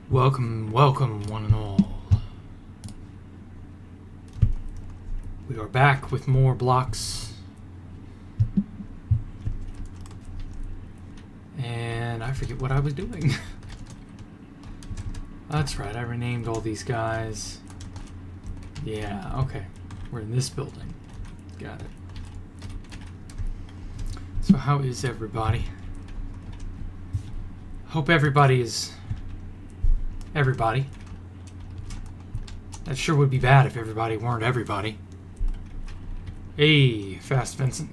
Welcome, welcome, one and all. We are back with more blocks. And I forget what I was doing. That's right, I renamed all these guys. Yeah, okay. We're in this building. Got it. So how is everybody? Hope everybody is... everybody. That sure would be bad if everybody weren't everybody. Hey, Fast Vincent.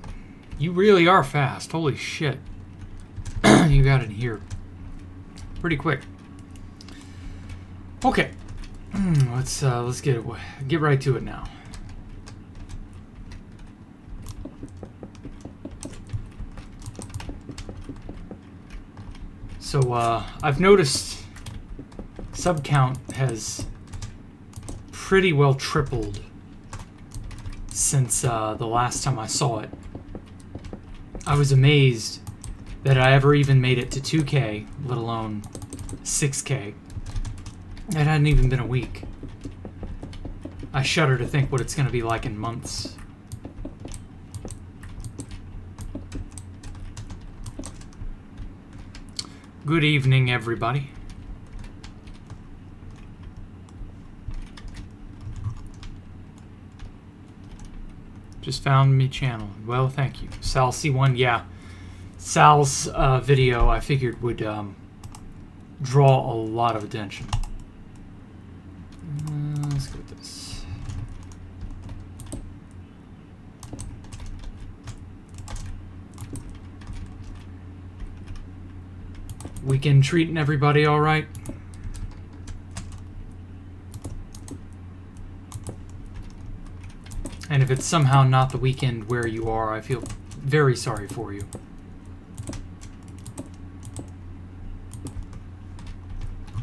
You really are fast. Holy shit. You got in here pretty quick. Okay. Let's get right to it now. So I've noticed sub count has pretty well tripled since the last time I saw it. I was amazed that I ever even made it to 2K, let alone 6K. It hadn't even been a week. I shudder to think what it's going to be like in months. Good evening, everybody. Just found me channel. Well, thank you. Sal C1, yeah. Sal's video, I figured, would draw a lot of attention. Let's go with this. Weekend treating everybody all right? And if it's somehow not the weekend where you are, I feel very sorry for you.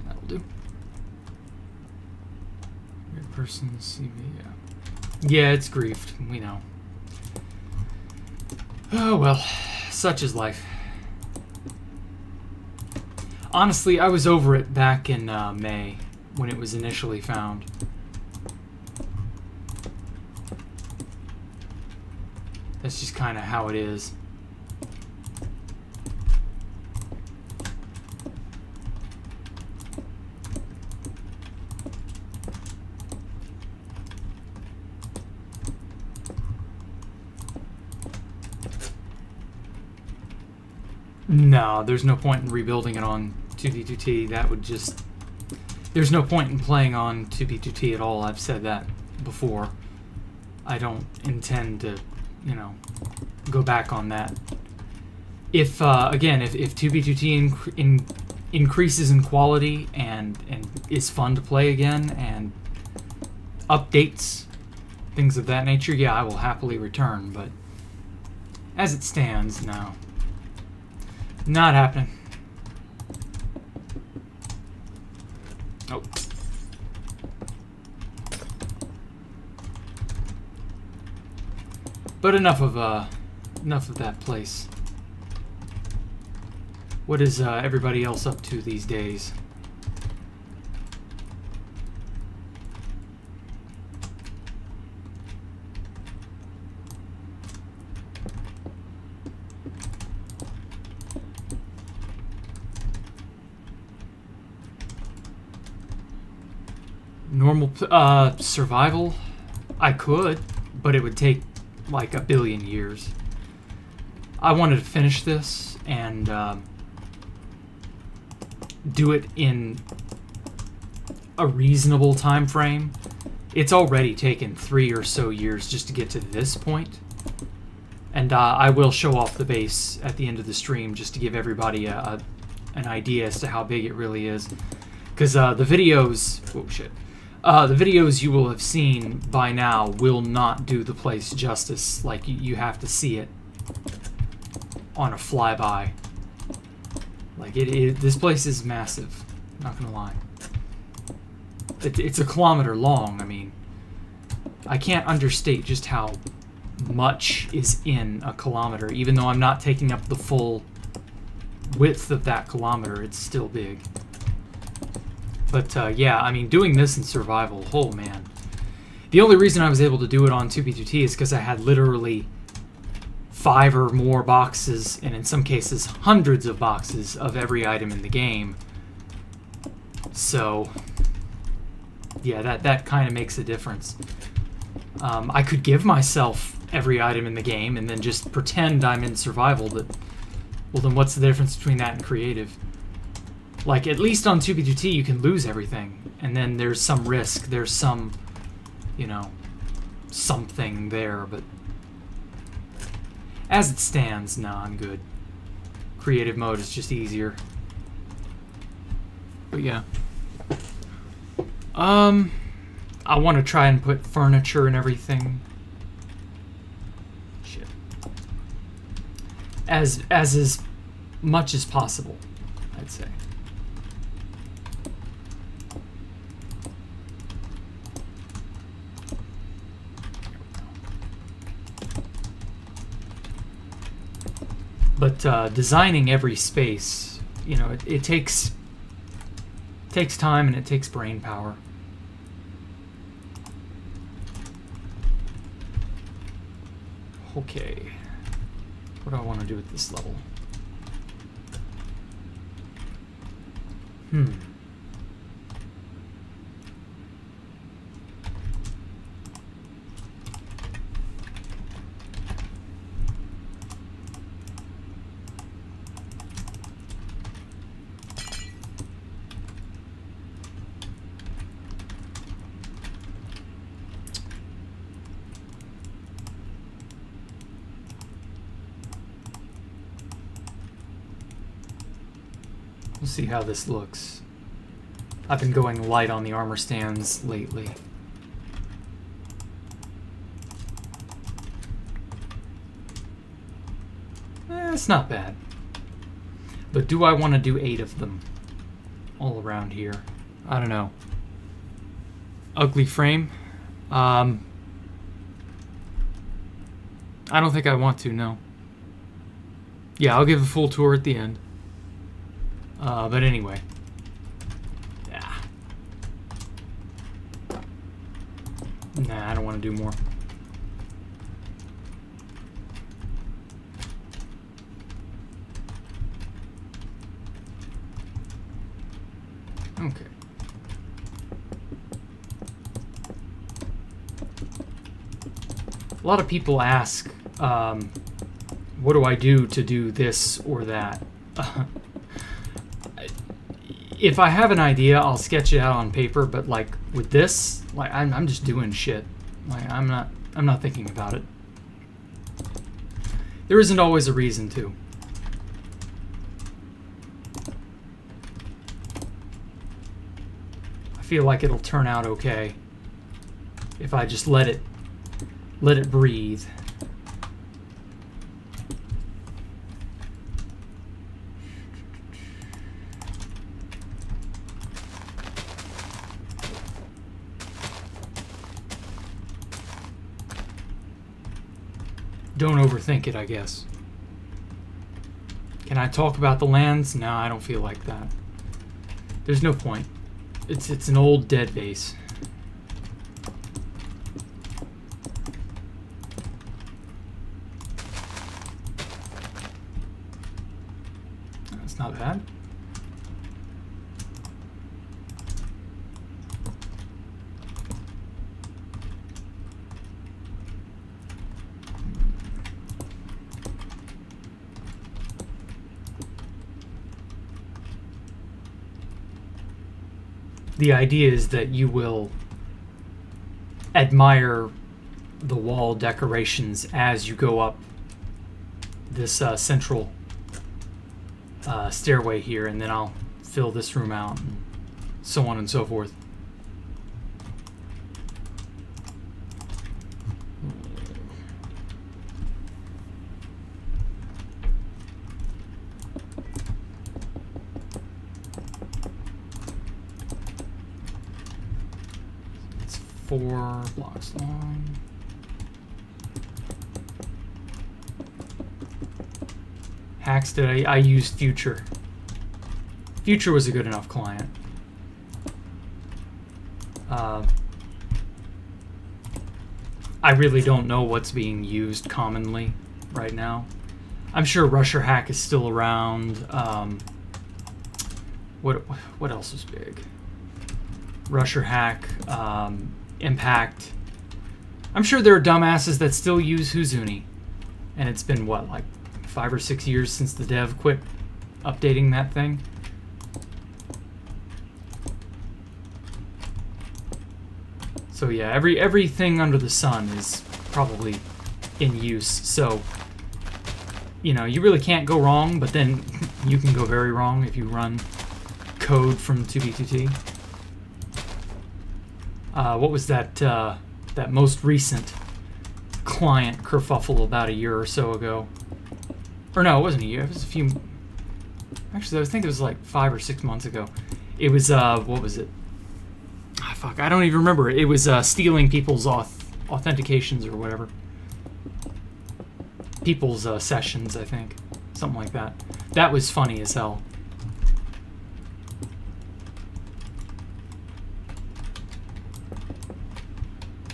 That'll do. Your person, CV, yeah. Yeah, it's griefed. We know. Oh well, such is life. Honestly, I was over it back in May when it was initially found. That's just kind of how it is. No, there's no point in rebuilding it on 2B2T. That would just... There's no point in playing on 2B2T at all. I've said that before. I don't intend to, you know, go back on that. If, again, if 2B2T increases in quality and is fun to play again and updates, things of that nature, yeah, I will happily return. But as it stands, no. Not happening. Oh. But enough of that place. What is everybody else up to these days? Normal survival? I could, but it would take like a billion years. I wanted to finish this and do it in a reasonable time frame. It's already taken 3 or so years just to get to this point. And I will show off the base at the end of the stream just to give everybody an idea as to how big it really is. Because the videos... Oh, shit. The videos you will have seen by now will not do the place justice. Like, you have to see it on a flyby. Like, this place is massive. Not gonna lie. It's a kilometer long. I mean, I can't understate just how much is in a kilometer, even though I'm not taking up the full width of that kilometer, it's still big. But yeah, I mean, doing this in survival, oh man. The only reason I was able to do it on 2B2T is because I had literally 5 or more boxes, and in some cases hundreds of boxes of every item in the game. So yeah, that kind of makes a difference. I could give myself every item in the game and then just pretend I'm in survival, but well, then what's the difference between that and creative? Like, at least on 2B2T you can lose everything, and then there's some risk, there's some, you know, something there, but as it stands, nah, I'm good. Creative mode is just easier. But yeah. I want to try and put furniture and everything. Shit. As much as possible, I'd say. But designing every space, you know, it takes time and it takes brain power. Okay, what do I want to do with this level? We'll see how this looks. I've been going light on the armor stands lately. It's not bad. But do I want to do 8 of them all around here? I don't know. Ugly frame? I don't think I want to, no. Yeah, I'll give a full tour at the end. But anyway. Yeah. Nah, I don't want to do more. Okay. A lot of people ask, what do I do to do this or that? If I have an idea, I'll sketch it out on paper, but like with this, like I'm just doing shit. Like I'm not thinking about it. There isn't always a reason to. I feel like it'll turn out okay if I just let it breathe. Don't overthink it, I guess. Can I talk about the lands? No, I don't feel like that. There's no point. It's an old dead base. That's not bad. The idea is that you will admire the wall decorations as you go up this central stairway here, and then I'll fill this room out, and so on and so forth. It's 4 blocks long. hacks did I used Future. Future was a good enough client. I really don't know what's being used commonly right now. I'm sure Rusher Hack is still around. What else is big? Rusher Hack, Impact. I'm sure there are dumbasses that still use Huzuni. And it's been, what, like 5 or 6 years since the dev quit updating that thing? So yeah, everything under the sun is probably in use. So, you know, you really can't go wrong, but then you can go very wrong if you run code from 2B2T. What was that that most recent client kerfuffle about a year or so ago? Or no, it wasn't a year. It was a few. Actually, I think it was like 5 or 6 months ago. It was what was it? Ah, fuck, I don't even remember. It was stealing people's authentications or whatever. People's sessions, I think, something like that. That was funny as hell.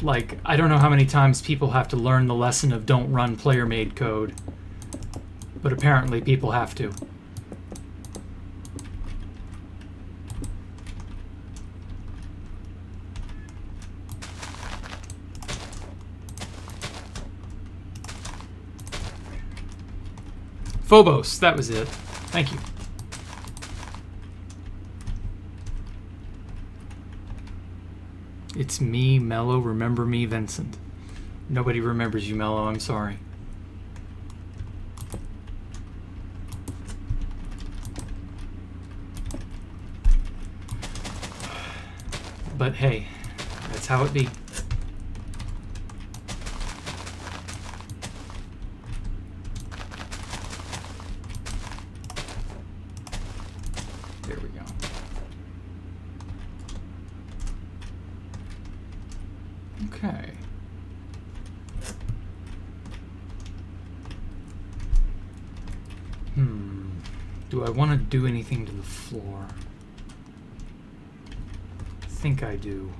Like, I don't know how many times people have to learn the lesson of don't run player-made code, but apparently people have to. Phobos, that was it. Thank you. It's me, Mello. Remember me, Vincent. Nobody remembers you, Mello. I'm sorry. But hey, that's how it be. There we go. Okay. Do I want to do anything to the floor? I think I do.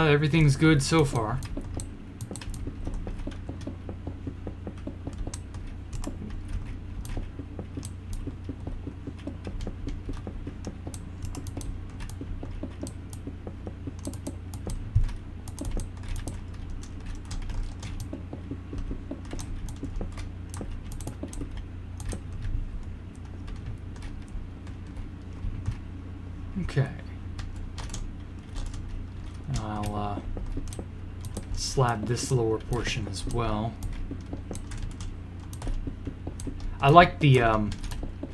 Everything's good so far. Okay. I'll slab this lower portion as well. I like the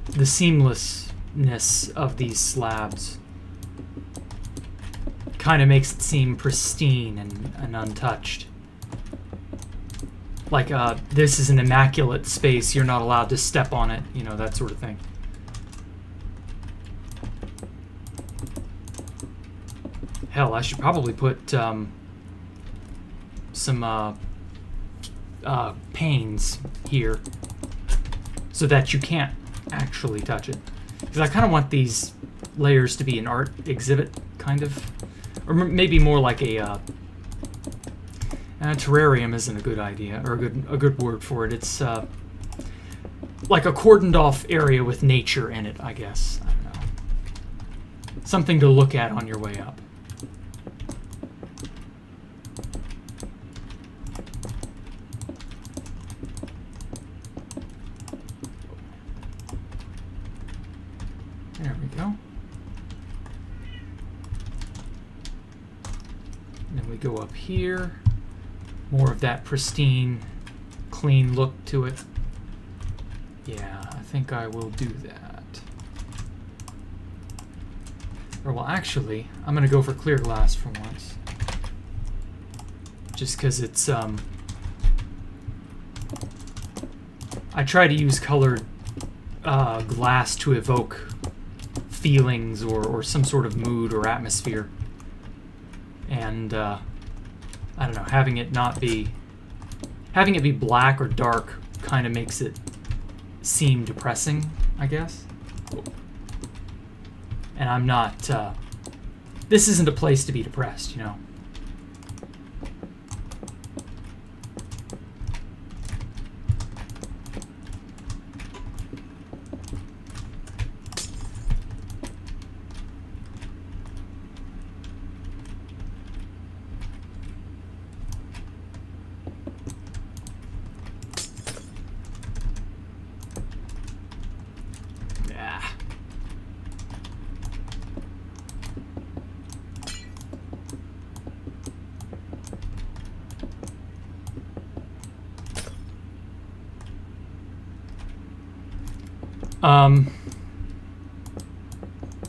seamlessness of these slabs. Kind of makes it seem pristine and untouched. Like, this is an immaculate space, you're not allowed to step on it, you know, that sort of thing. Hell, I should probably put some panes here so that you can't actually touch it. Because I kind of want these layers to be an art exhibit, kind of. Or maybe more like a terrarium isn't a good idea, or a good word for it. It's like a cordoned off area with nature in it, I guess. I don't know. Something to look at on your way up. There we go. And then we go up here. More of that pristine, clean look to it. Yeah, I think I will do that. Or, well, actually, I'm going to go for clear glass for once. Just because it's, I try to use colored glass to evoke feelings or some sort of mood or atmosphere. And I don't know, having it be black or dark kind of makes it seem depressing, I guess. And I'm not, this isn't a place to be depressed, you know.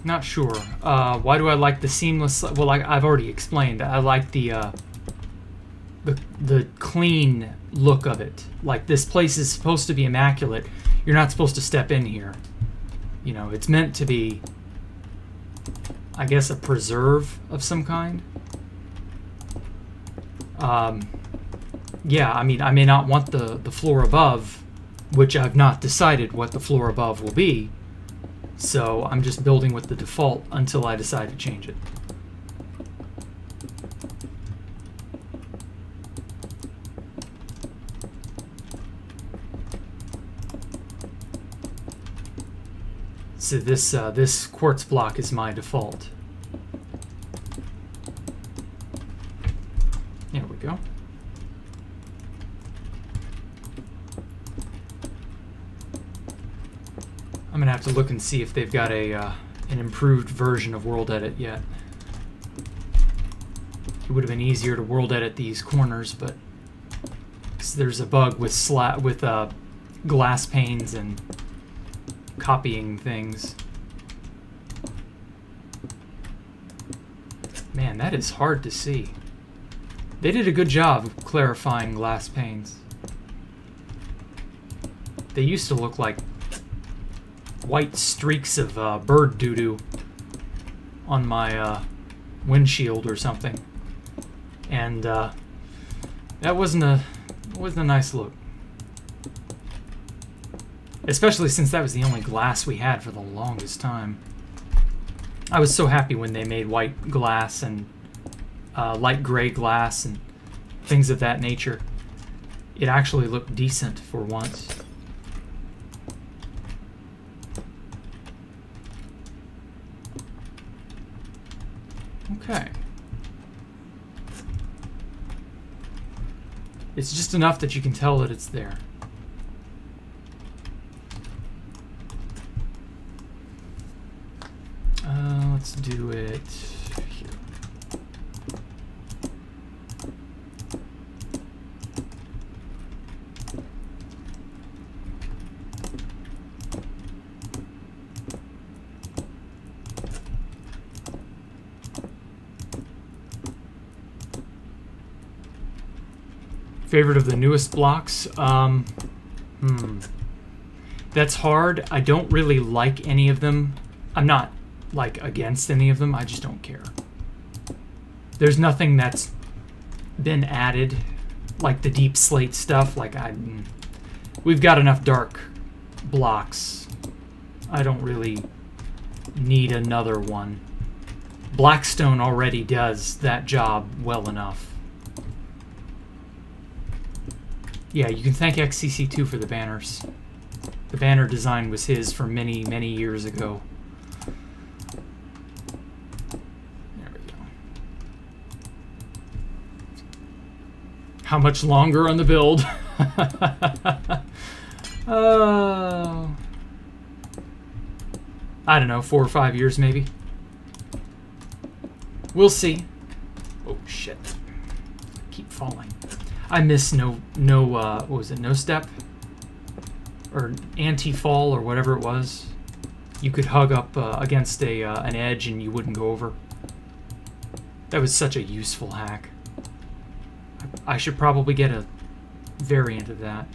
Not sure. Why do I like the seamless? Well, I've already explained. I like the clean look of it. Like, this place is supposed to be immaculate. You're not supposed to step in here. You know, it's meant to be, I guess, a preserve of some kind. Yeah, I mean, I may not want the floor above, which I've not decided what the floor above will be. So I'm just building with the default until I decide to change it. So this quartz block is my default. There we go. I'm gonna have to look and see if they've got an improved version of World Edit yet. It would have been easier to World Edit these corners, but there's a bug with glass panes and copying things. Man, that is hard to see. They did a good job of clarifying glass panes. They used to look like white streaks of bird doo-doo on my windshield or something, and that wasn't a nice look, especially since that was the only glass we had for the longest time. I was so happy when they made white glass and light gray glass and things of that nature. It actually looked decent for once. Okay. It's just enough that you can tell that it's there. Let's do it here. Favorite of the newest blocks? That's hard. I don't really like any of them. I'm not, like, against any of them. I just don't care. There's nothing that's been added, like the deep slate stuff. Like, we've got enough dark blocks. I don't really need another one. Blackstone already does that job well enough. Yeah, you can thank XCC2 for the banners. The banner design was his for many, many years ago. There we go. How much longer on the build? I don't know, 4 or 5 years maybe. We'll see. Oh shit. Keep falling. I miss what was it, no step? Or anti-fall or whatever it was. You could hug up against an edge and you wouldn't go over. That was such a useful hack. I should probably get a variant of that.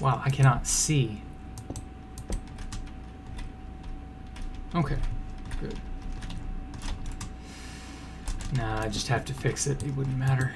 Wow, I cannot see. Okay, good. Nah, I just have to fix it. It wouldn't matter.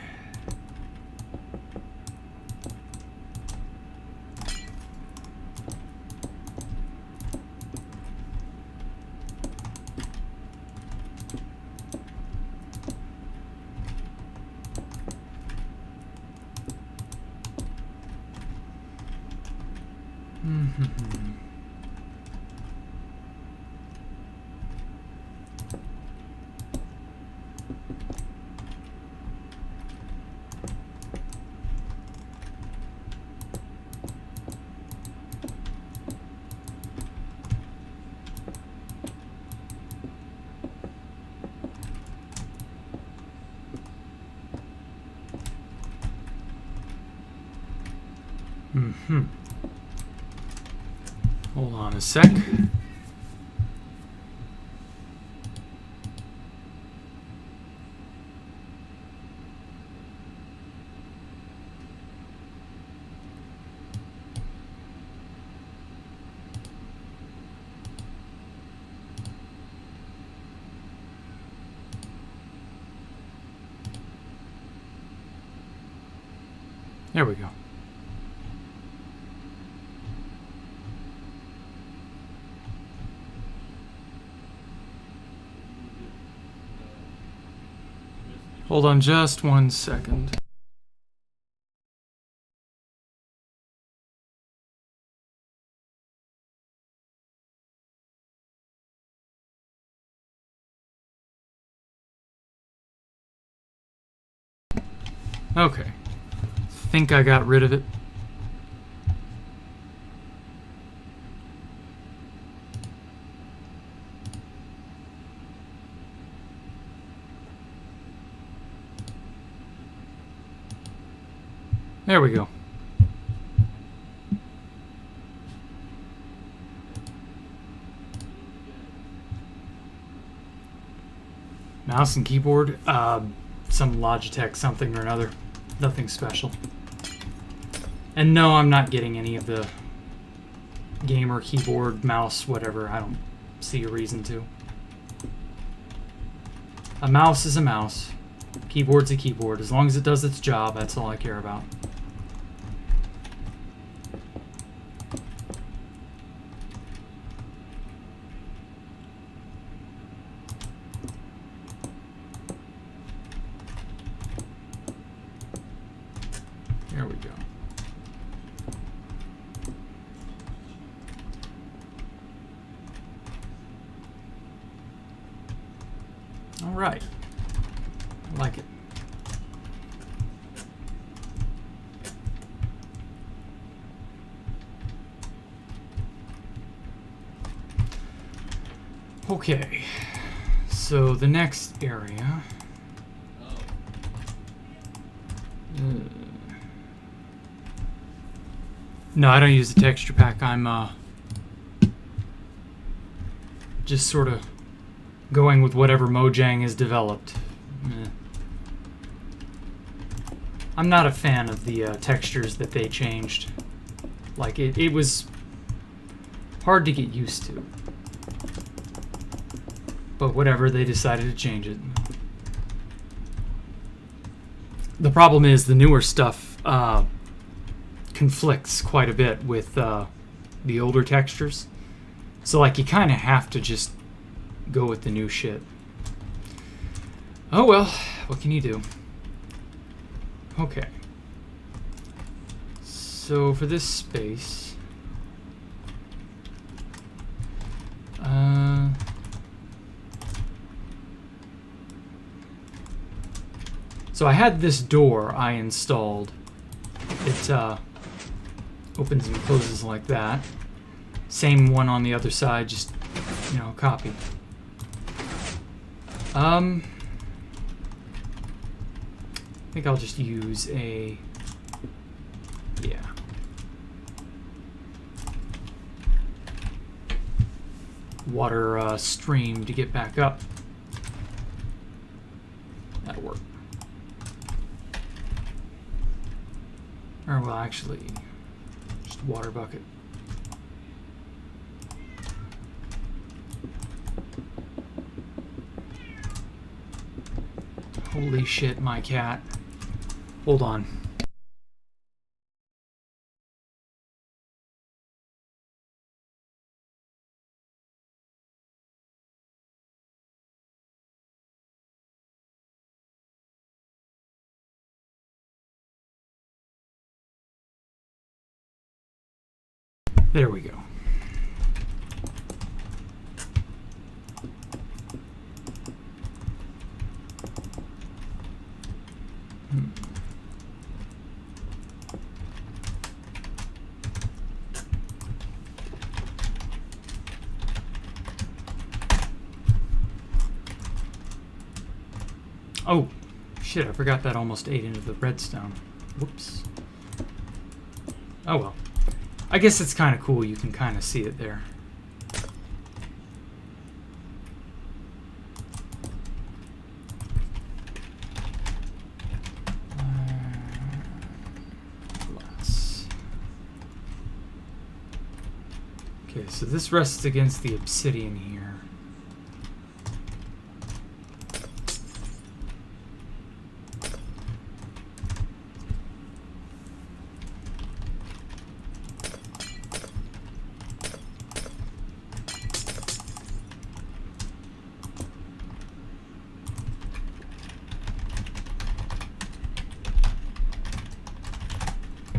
Hold on a sec. There we go. Hold on just 1 second. Okay. Think I got rid of it. There we go. Mouse and keyboard, some Logitech something or another. Nothing special. And no, I'm not getting any of the gamer keyboard, mouse, whatever. I don't see a reason to. A mouse is a mouse. Keyboard's a keyboard. As long as it does its job, that's all I care about. There we go. All right. I like it. Okay. So the next area. No, I don't use the texture pack. I'm just sort of going with whatever Mojang has developed. I'm not a fan of the textures that they changed. Like, it was hard to get used to. But whatever, they decided to change it. The problem is the newer stuff conflicts quite a bit with the older textures. So, like, you kind of have to just go with the new shit. Oh well, what can you do? Okay. So for this space, so I had this door I installed. It opens and closes like that. Same one on the other side, just, you know, copy. I think I'll just use a, yeah. Water stream to get back up. That'll work. Or well, actually, just water bucket. Holy shit, my cat. Hold on. There we go. Oh, shit, I forgot that almost ate into the redstone. Whoops. Oh well. I guess it's kind of cool, you can kind of see it there. Glass. Okay, so this rests against the obsidian here.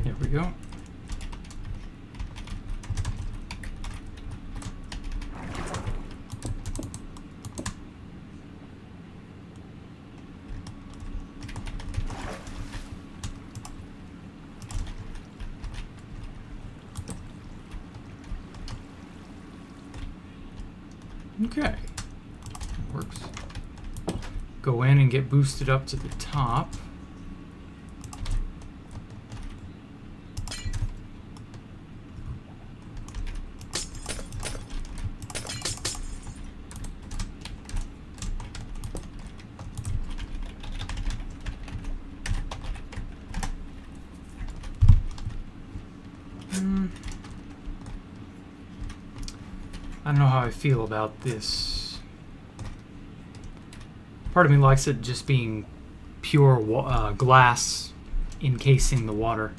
There we go. Okay. Works. Go in and get boosted up to the top. I don't know how I feel about this. Part of me likes it just being pure glass encasing the water.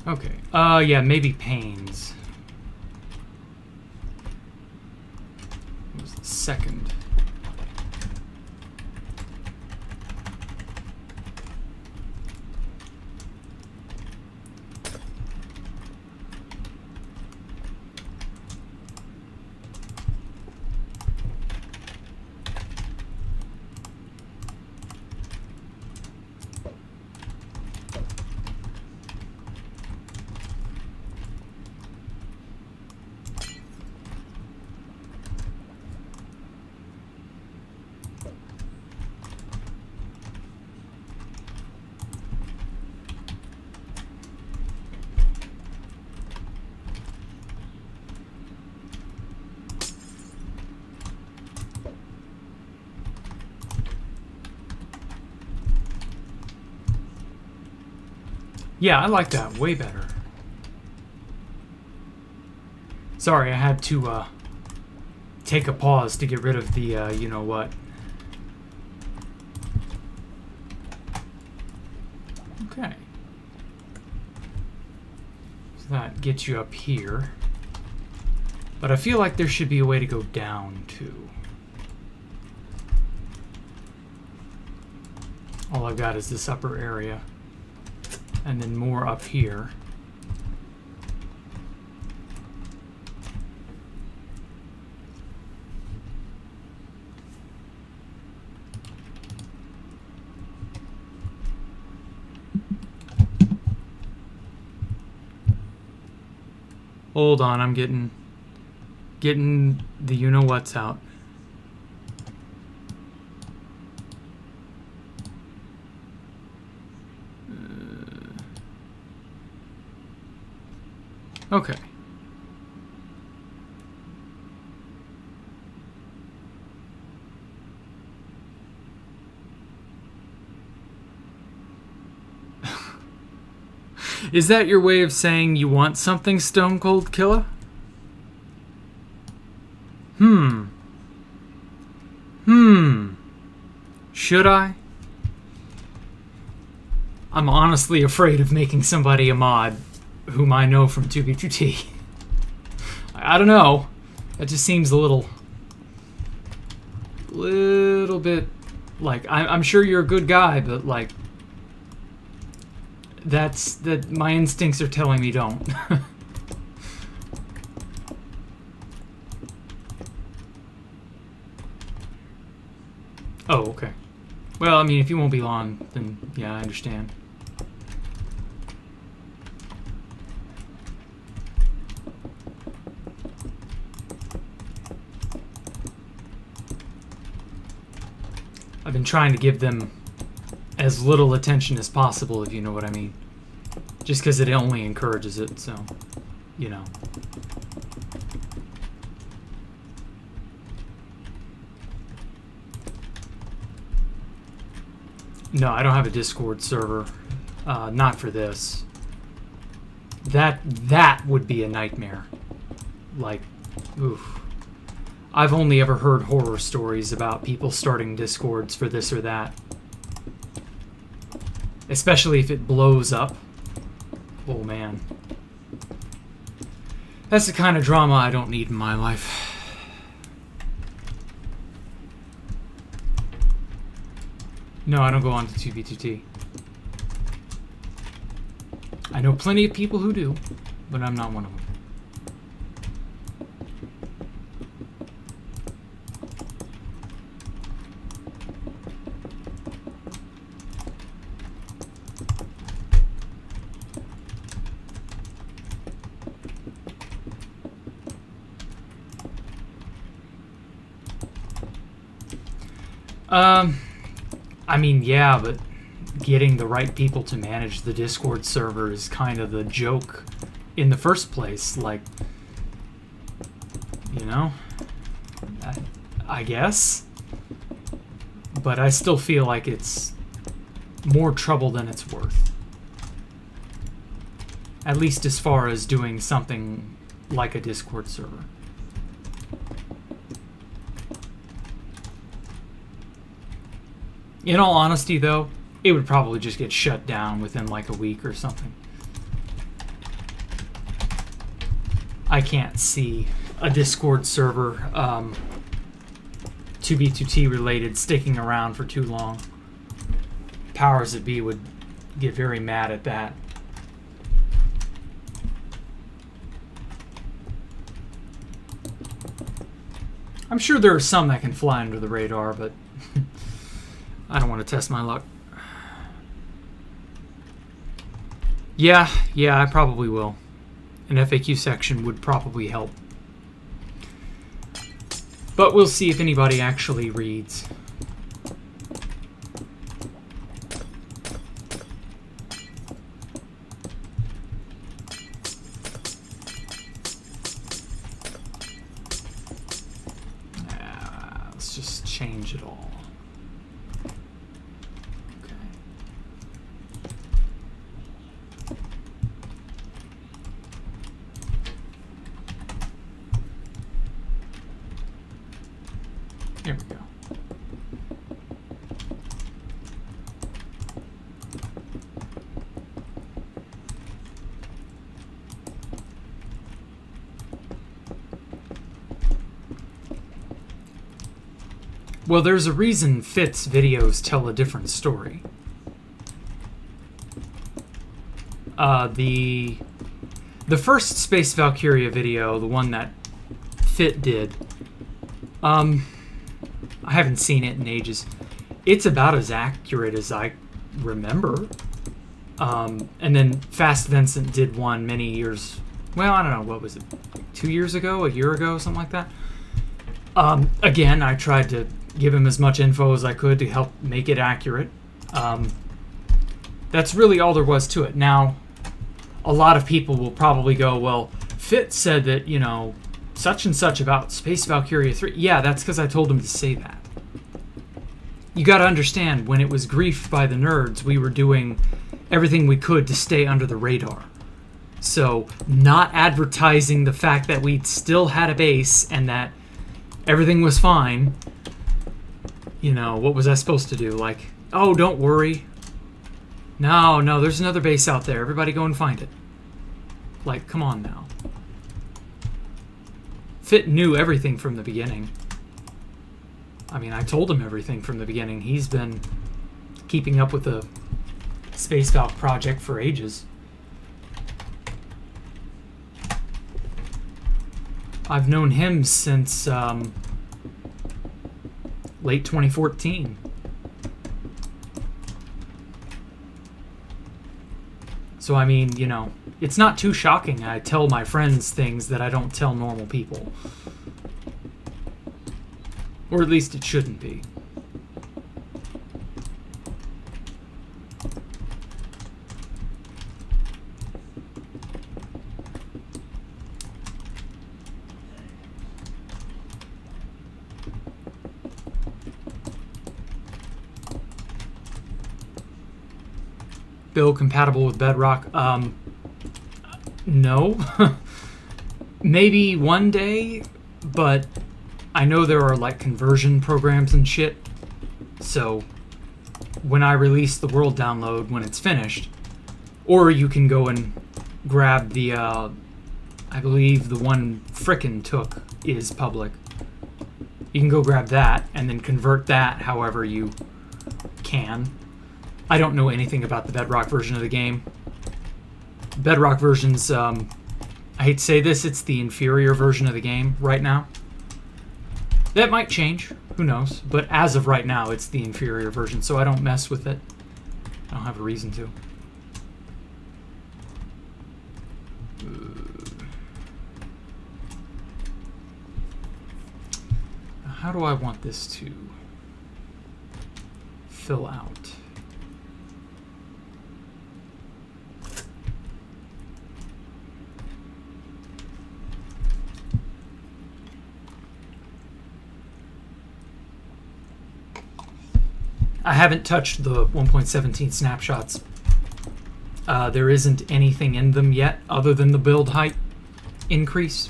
Okay. Yeah, maybe panes. What was the second? Yeah, I like that way better. Sorry, I had to take a pause to get rid of the you know what. Okay. So that gets you up here. But I feel like there should be a way to go down too. All I've got is this upper area. And then more up here. Hold on, I'm getting the you-know-what's out. Okay. Is that your way of saying you want something, Stone Cold Killer? Should I? I'm honestly afraid of making somebody a mod whom I know from 2B2T. I don't know. That just seems a little bit like I'm sure you're a good guy, but like that my instincts are telling me don't. Oh, okay. Well, I mean, if you won't be long, then yeah, I understand. I've been trying to give them as little attention as possible, if you know what I mean. Just because it only encourages it, so, you know. No, I don't have a Discord server. Not for this. That would be a nightmare. Like, oof. I've only ever heard horror stories about people starting Discords for this or that. Especially if it blows up. Oh man. That's the kind of drama I don't need in my life. No, I don't go on to 2B2T. I know plenty of people who do, but I'm not one of them. I mean, yeah, but getting the right people to manage the Discord server is kind of the joke in the first place. Like, you know, I guess. But I still feel like it's more trouble than it's worth. At least as far as doing something like a Discord server. In all honesty, though, it would probably just get shut down within like a week or something. I can't see a Discord server 2B2T related sticking around for too long. Powers that be would get very mad at that. I'm sure there are some that can fly under the radar, but I don't want to test my luck. Yeah, I probably will. An FAQ section would probably help. But we'll see if anybody actually reads. Let's just change it all. There we go. Well, there's a reason Fitz videos tell a different story. The first Space Valkyria video, the one that Fit did, I haven't seen it in ages. It's about as accurate as I remember. And then Fast Vincent did one many years well, I don't know, what was it, 2 years ago, a year ago, something like that. Again, I tried to give him as much info as I could to help make it accurate. That's really all there was to it. Now, a lot of people will probably go, well, Fit said that, you know, such and such about Space Valkyria 3. Yeah, that's because I told him to say that. You gotta understand, when it was griefed by the nerds, we were doing everything we could to stay under the radar. So, not advertising the fact that we still had a base and that everything was fine, you know, what was I supposed to do? Like, oh, don't worry. No, there's another base out there. Everybody go and find it. Like, come on now. Fit knew everything from the beginning. I mean, I told him everything from the beginning. He's been keeping up with the Space Valk project for ages. I've known him since late 2014. So, I mean, you know, it's not too shocking I tell my friends things that I don't tell normal people. Or at least it shouldn't be. Build compatible with Bedrock? No. Maybe one day, but I know there are like conversion programs and shit. So when I release the world download when it's finished, or you can go and grab the, I believe the one Frickin' took is public. You can go grab that and then convert that however you can. I don't know anything about the Bedrock version of the game. Bedrock version's, I hate to say this, it's the inferior version of the game right now. That might change, who knows, but as of right now, it's the inferior version, so I don't mess with it. I don't have a reason to. How do I want this to fill out? I haven't touched the 1.17 snapshots. There isn't anything in them yet other than the build height increase.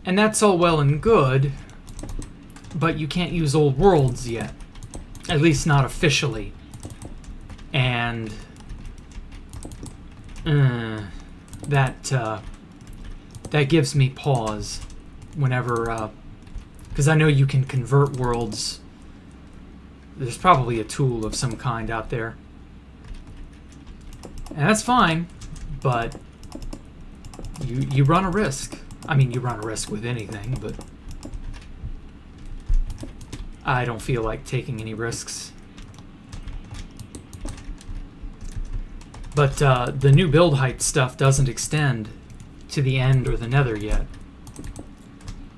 And that's all well and good, but you can't use old worlds yet. At least not officially. And that gives me pause whenever, because I know you can convert worlds. There's probably a tool of some kind out there. And that's fine, but you run a risk. I mean, you run a risk with anything, but I don't feel like taking any risks. But the new build height stuff doesn't extend to the end or the nether yet.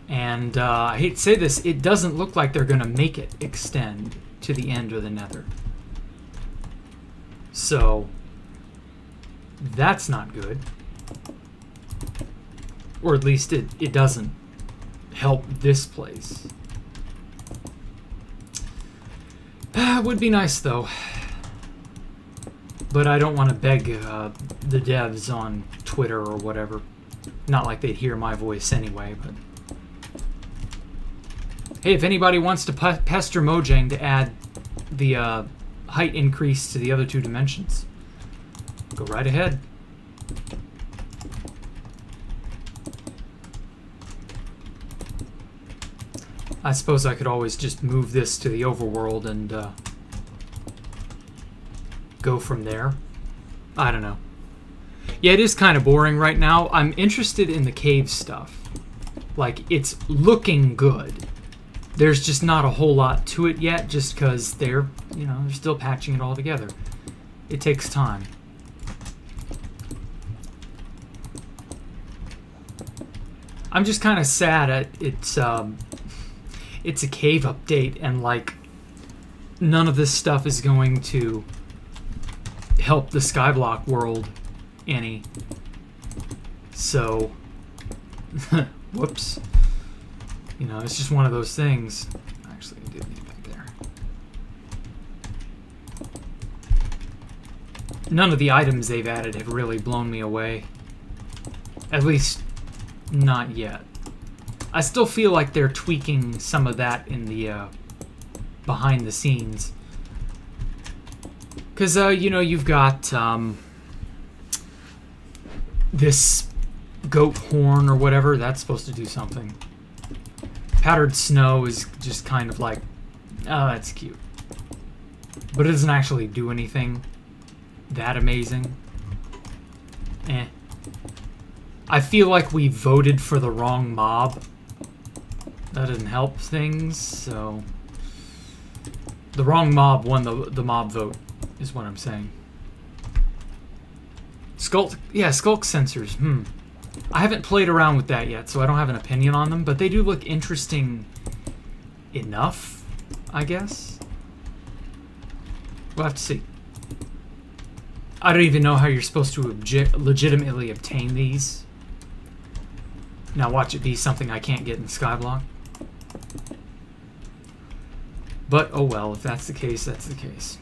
And I hate to say this, it doesn't look like they're going to make it extend to the end or the nether. So that's not good. Or at least it doesn't help this place. Would be nice though. But I don't want to beg the devs on Twitter or whatever. Not like they'd hear my voice anyway, but hey, if anybody wants to pester Mojang to add the height increase to the other two dimensions, go right ahead. I suppose I could always just move this to the overworld and go from there. I don't know. Yeah, it is kind of boring right now. I'm interested in the cave stuff. Like, it's looking good. There's just not a whole lot to it yet, just because they're still patching it all together. It takes time. I'm just kind of sad at it's a cave update, and like none of this stuff is going to help the Skyblock world any. So, whoops. You know, it's just one of those things. Actually, I did need it back there. None of the items they've added have really blown me away. At least, not yet. I still feel like they're tweaking some of that in the behind the scenes. Because, you know, you've got this goat horn or whatever. That's supposed to do something. Powdered snow is just kind of like, oh, that's cute. But it doesn't actually do anything that amazing. Eh. I feel like we voted for the wrong mob. That didn't help things, so... The wrong mob won the mob vote, is what I'm saying. Skulk sensors, I haven't played around with that yet, so I don't have an opinion on them, but they do look interesting enough, I guess. We'll have to see. I don't even know how you're supposed to legitimately obtain these. Now watch it be something I can't get in Skyblock. But, oh well, if that's the case, that's the case.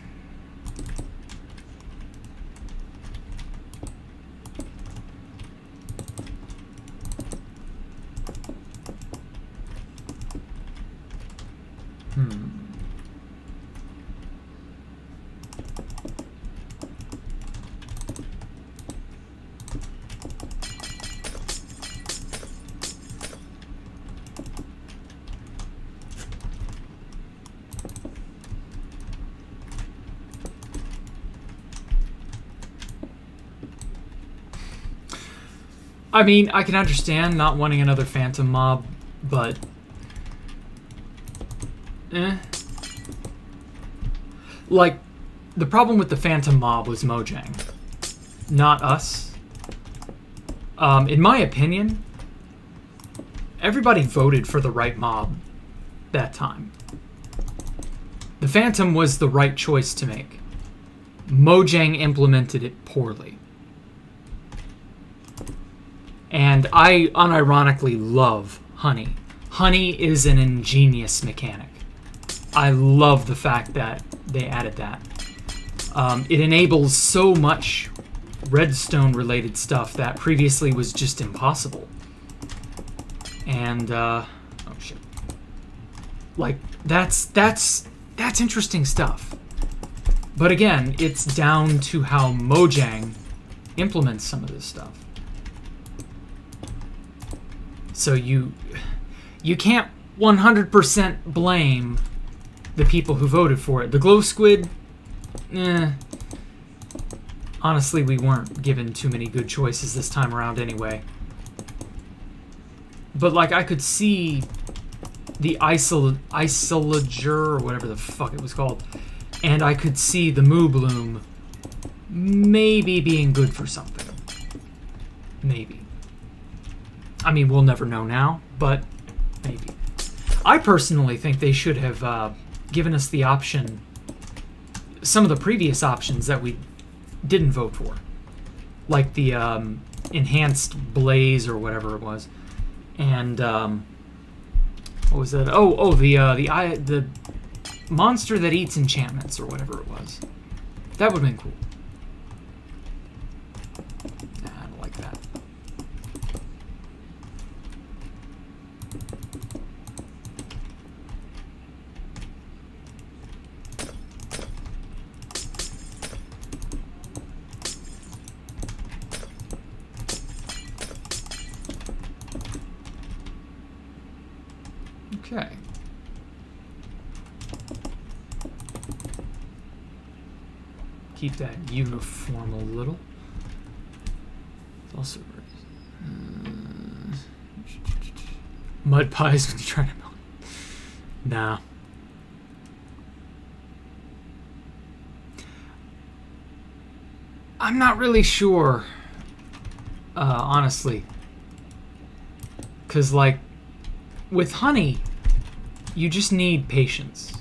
I mean, I can understand not wanting another phantom mob, but... Like, the problem with the phantom mob was Mojang, not us. In my opinion, everybody voted for the right mob that time. The phantom was the right choice to make. Mojang implemented it poorly. And I unironically love Honey. Honey is an ingenious mechanic. I love the fact that they added that. It enables so much Redstone related stuff that previously was just impossible. And oh shit. Like that's interesting stuff. But again, it's down to how Mojang implements some of this stuff. So you can't 100% blame the people who voted for it. The glow squid, honestly, we weren't given too many good choices this time around anyway. But like, I could see the Isolager, or whatever the fuck it was called, and I could see the Moo Bloom maybe being good for something. Maybe. I mean, we'll never know now, but maybe. I personally think they should have given us the option, some of the previous options that we didn't vote for. Like the enhanced blaze or whatever it was. And, what was that? Oh, the monster that eats enchantments or whatever it was. That would have been cool. Nah, I don't like that. Okay. Keep that uniform a little. It's also mud pies when you try to melt. Nah. I'm not really sure, honestly. Because, like, with honey, you just need patience.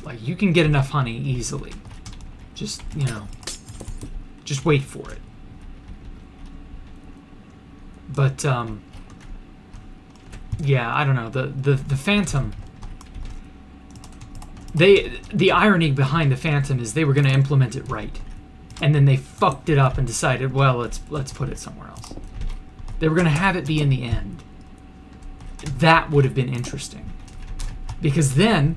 Like, you can get enough honey easily. Just, you know, just wait for it. But, yeah, I don't know. The Phantom... The irony behind the Phantom is they were going to implement it right. And then they fucked it up and decided, well, let's put it somewhere else. They were going to have it be in the end. That would have been interesting. Because then...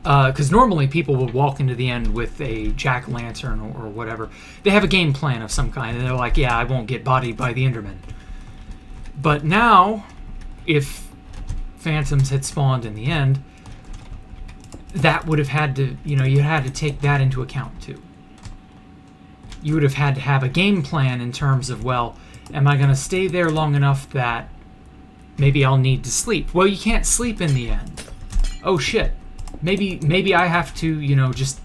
Because normally people would walk into the end with a jack-o'-lantern or whatever. They have a game plan of some kind, and they're like, yeah, I won't get bodied by the Enderman. But now, if Phantoms had spawned in the end, that would have had to, you know, you had to take that into account too. You would have had to have a game plan in terms of, well, am I going to stay there long enough that maybe I'll need to sleep? Well, you can't sleep in the end. Oh shit. Maybe I have to, you know, just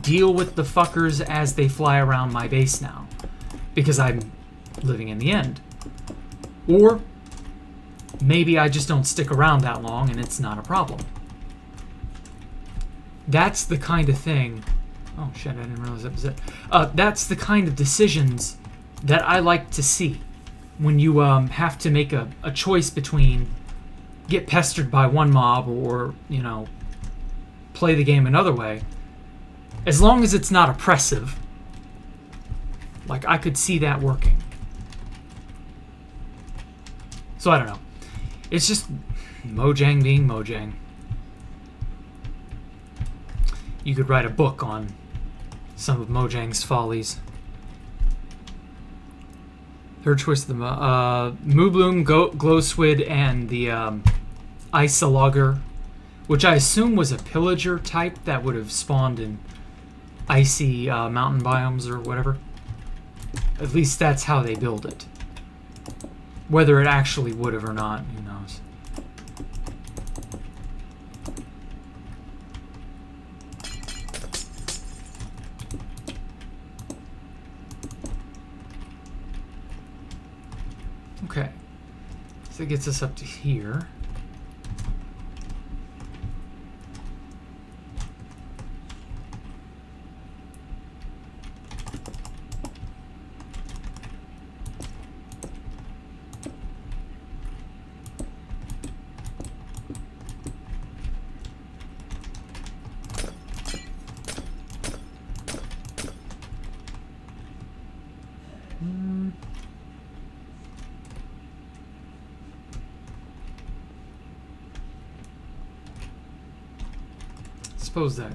deal with the fuckers as they fly around my base now. Because I'm living in the end. Or maybe I just don't stick around that long and it's not a problem. That's the kind of thing... Oh shit, I didn't realize that was it. That's the kind of decisions that I like to see. When you have to make a choice between get pestered by one mob or, you know, play the game another way. As long as it's not oppressive. Like, I could see that working. So, I don't know. It's just Mojang being Mojang. You could write a book on some of Mojang's follies. Third choice of the Moobloom, Glowsquid, and the Isologger, which I assume was a pillager type that would have spawned in icy mountain biomes or whatever. At least that's how they build it. Whether it actually would have or not, who knows. Okay, so it gets us up to here. Suppose that.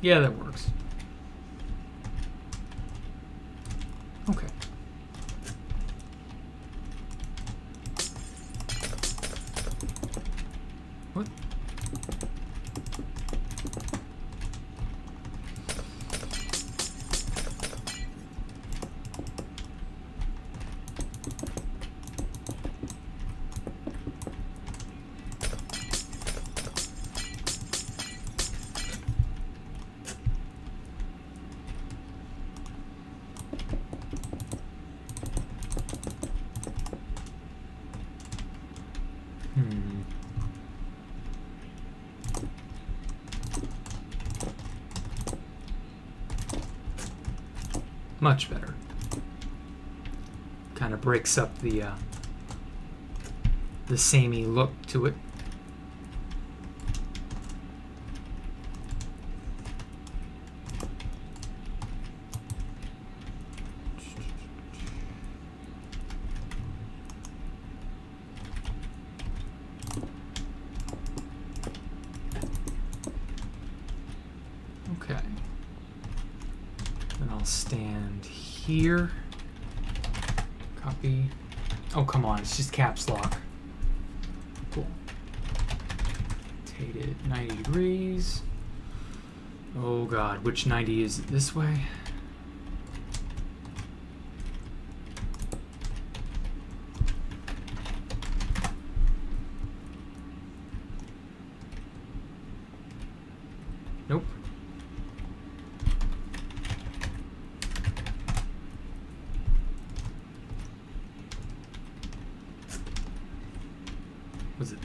Yeah, that works. Okay. What? Much better. Kind of breaks up the samey look to it. Okay. Then I'll stand here. Copy. Oh, come on. It's just caps lock. Cool. Rotate it 90 degrees. Oh, God. Which 90 is it? This way? Nope.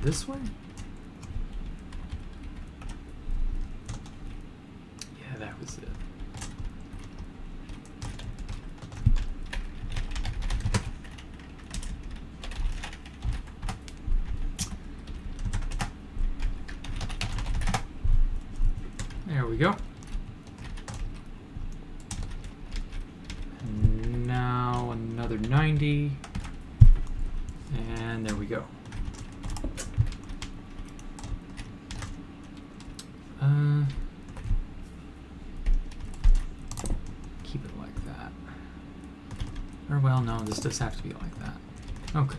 this way? Yeah, that was it. There we go. And now another 90. And there we go. Keep it like that. Or, well, no, this does have to be like that. Okay.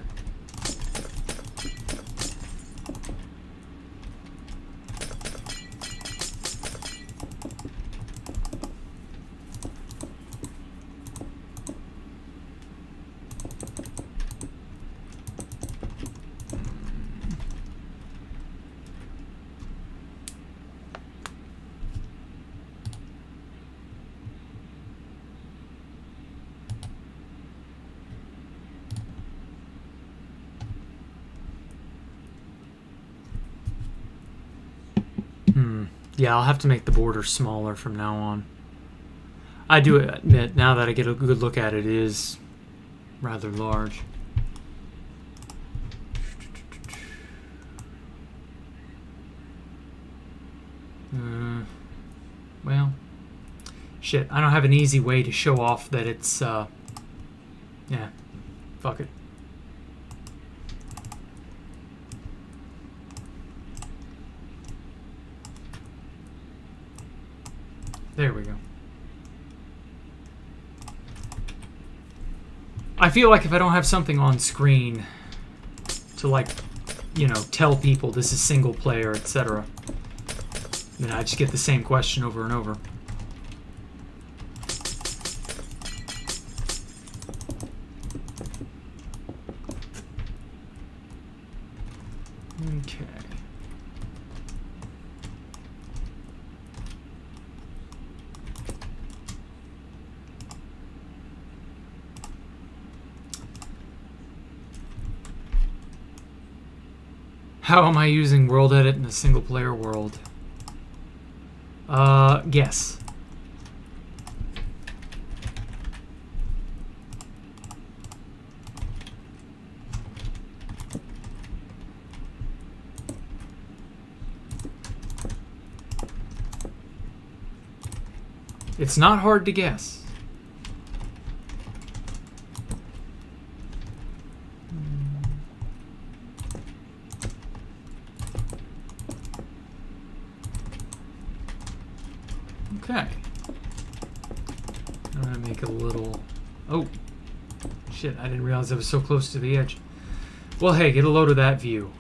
Yeah, I'll have to make the border smaller from now on. I do admit, now that I get a good look at it, it is rather large. Well, shit, I don't have an easy way to show off that it's, yeah, fuck it. There we go. I feel like if I don't have something on screen to, like, you know, tell people this is single player, etc., then I just get the same question over and over. Okay. How am I using World Edit in a single player world? Guess. It's not hard to guess. Okay. I'm gonna make a little... Oh! Shit, I didn't realize I was so close to the edge. Well, hey, get a load of that view.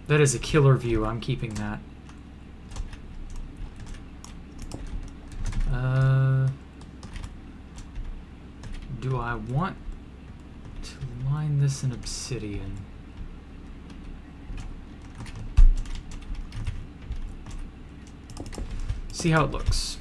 That is a killer view. I'm keeping that. Do I want to line this in obsidian? See how it looks.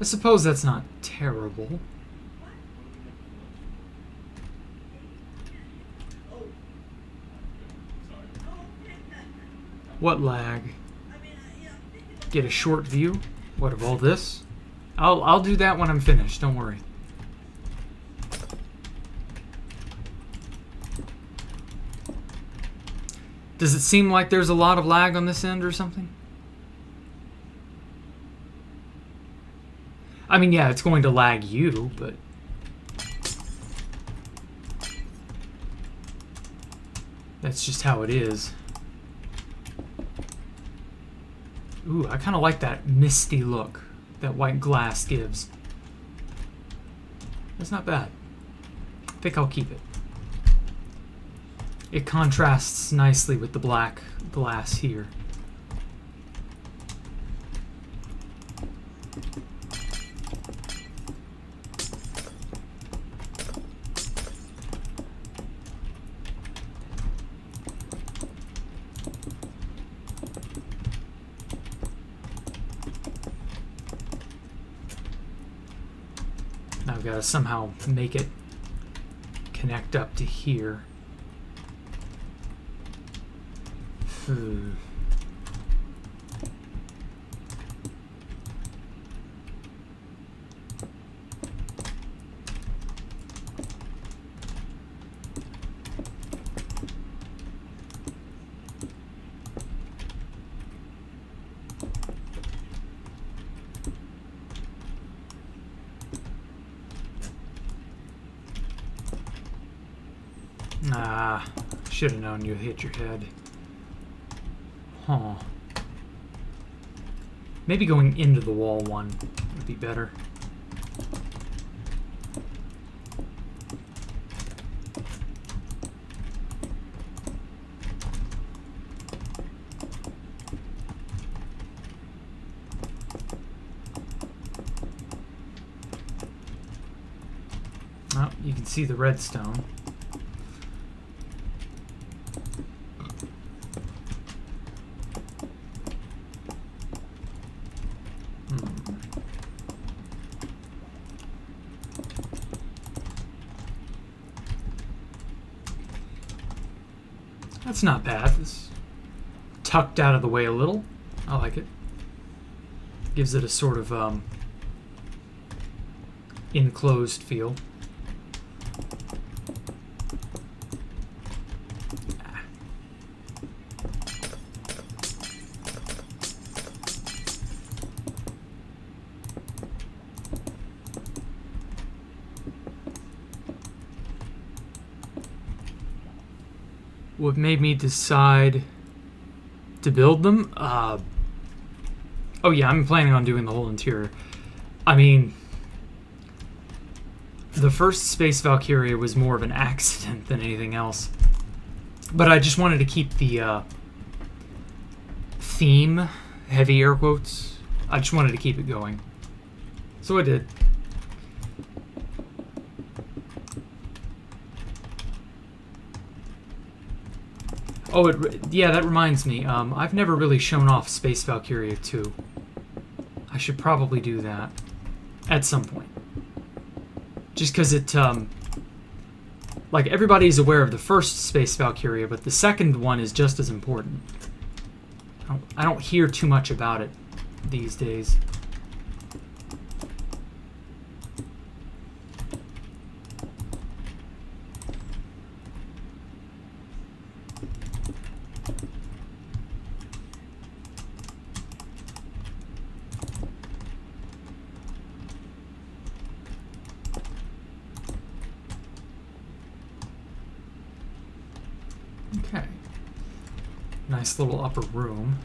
I suppose that's not terrible. What lag? Get a short view? What, of all this? I'll do that when I'm finished, don't worry. Does it seem like there's a lot of lag on this end or something? I mean, yeah, it's going to lag you, but... that's just how it is. Ooh, I kind of like that misty look that white glass gives. That's not bad. I think I'll keep it. It contrasts nicely with the black glass here. I've got to somehow make it connect up to here. Ah, should have known you'd hit your head. Huh. Maybe going into the wall one would be better. Oh, you can see the redstone. That's not bad. It's tucked out of the way a little. I like it. Gives it a sort of enclosed feel. What made me decide to build them? Oh yeah, I'm planning on doing the whole interior. I mean, the first Space Valkyria was more of an accident than anything else. But I just wanted to keep the theme, heavy air quotes. I just wanted to keep it going. So I did. Oh, yeah, that reminds me. I've never really shown off Space Valkyria 2. I should probably do that at some point. Just because it, like, everybody's aware of the first Space Valkyria, but the second one is just as important. I don't hear too much about it these days. Okay. Nice little upper room.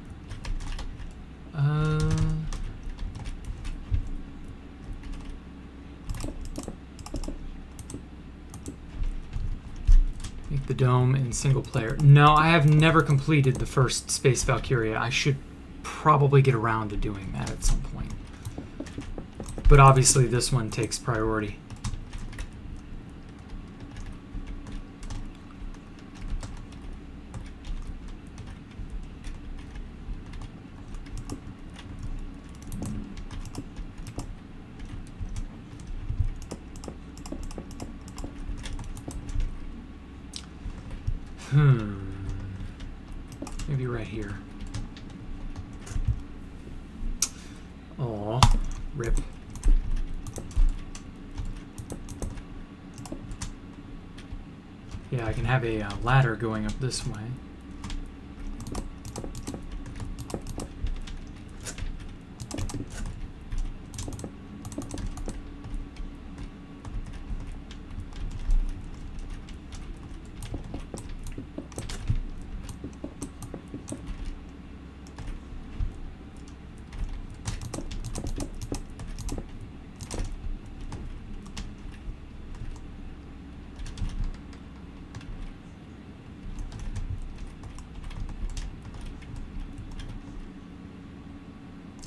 Make the dome in single player. No, I have never completed the first Space Valkyria. I should probably get around to doing that at some point. But obviously this one takes priority. Maybe right here. Aw, rip. Yeah, I can have a ladder going up this way.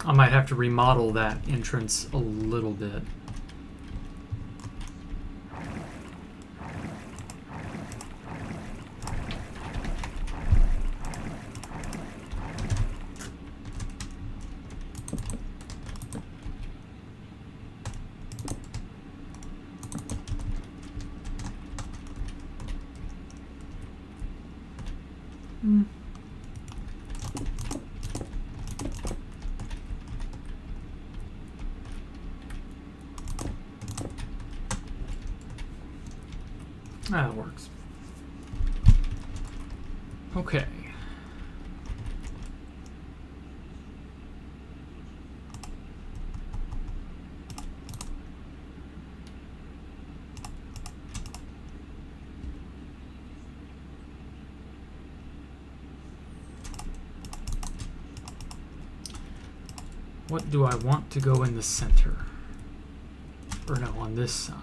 I might have to remodel that entrance a little bit. That works. Okay. What do I want to go in the center? Or no, on this side.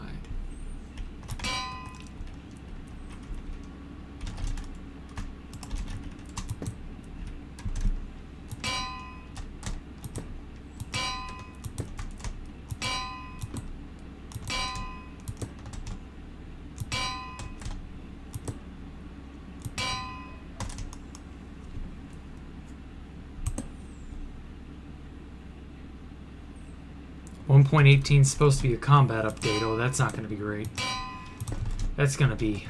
One 1.18 is supposed to be a combat update. Oh, that's not going to be great. That's going to be...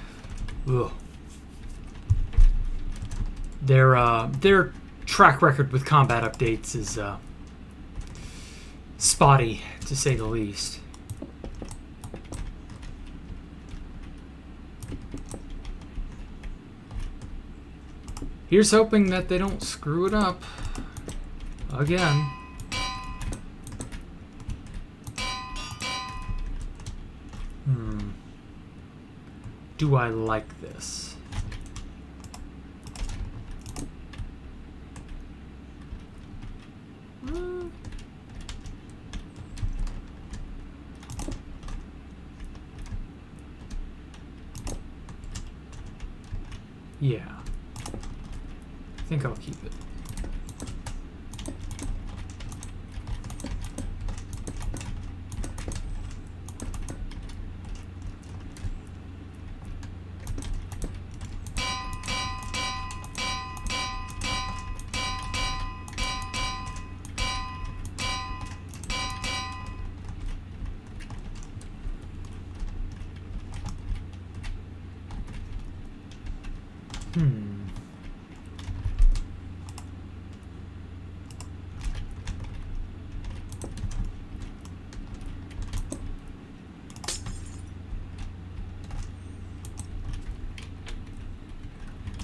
Ugh. Their track record with combat updates is spotty, to say the least. Here's hoping that they don't screw it up again. Do I like this? Yeah. I think I'll keep it.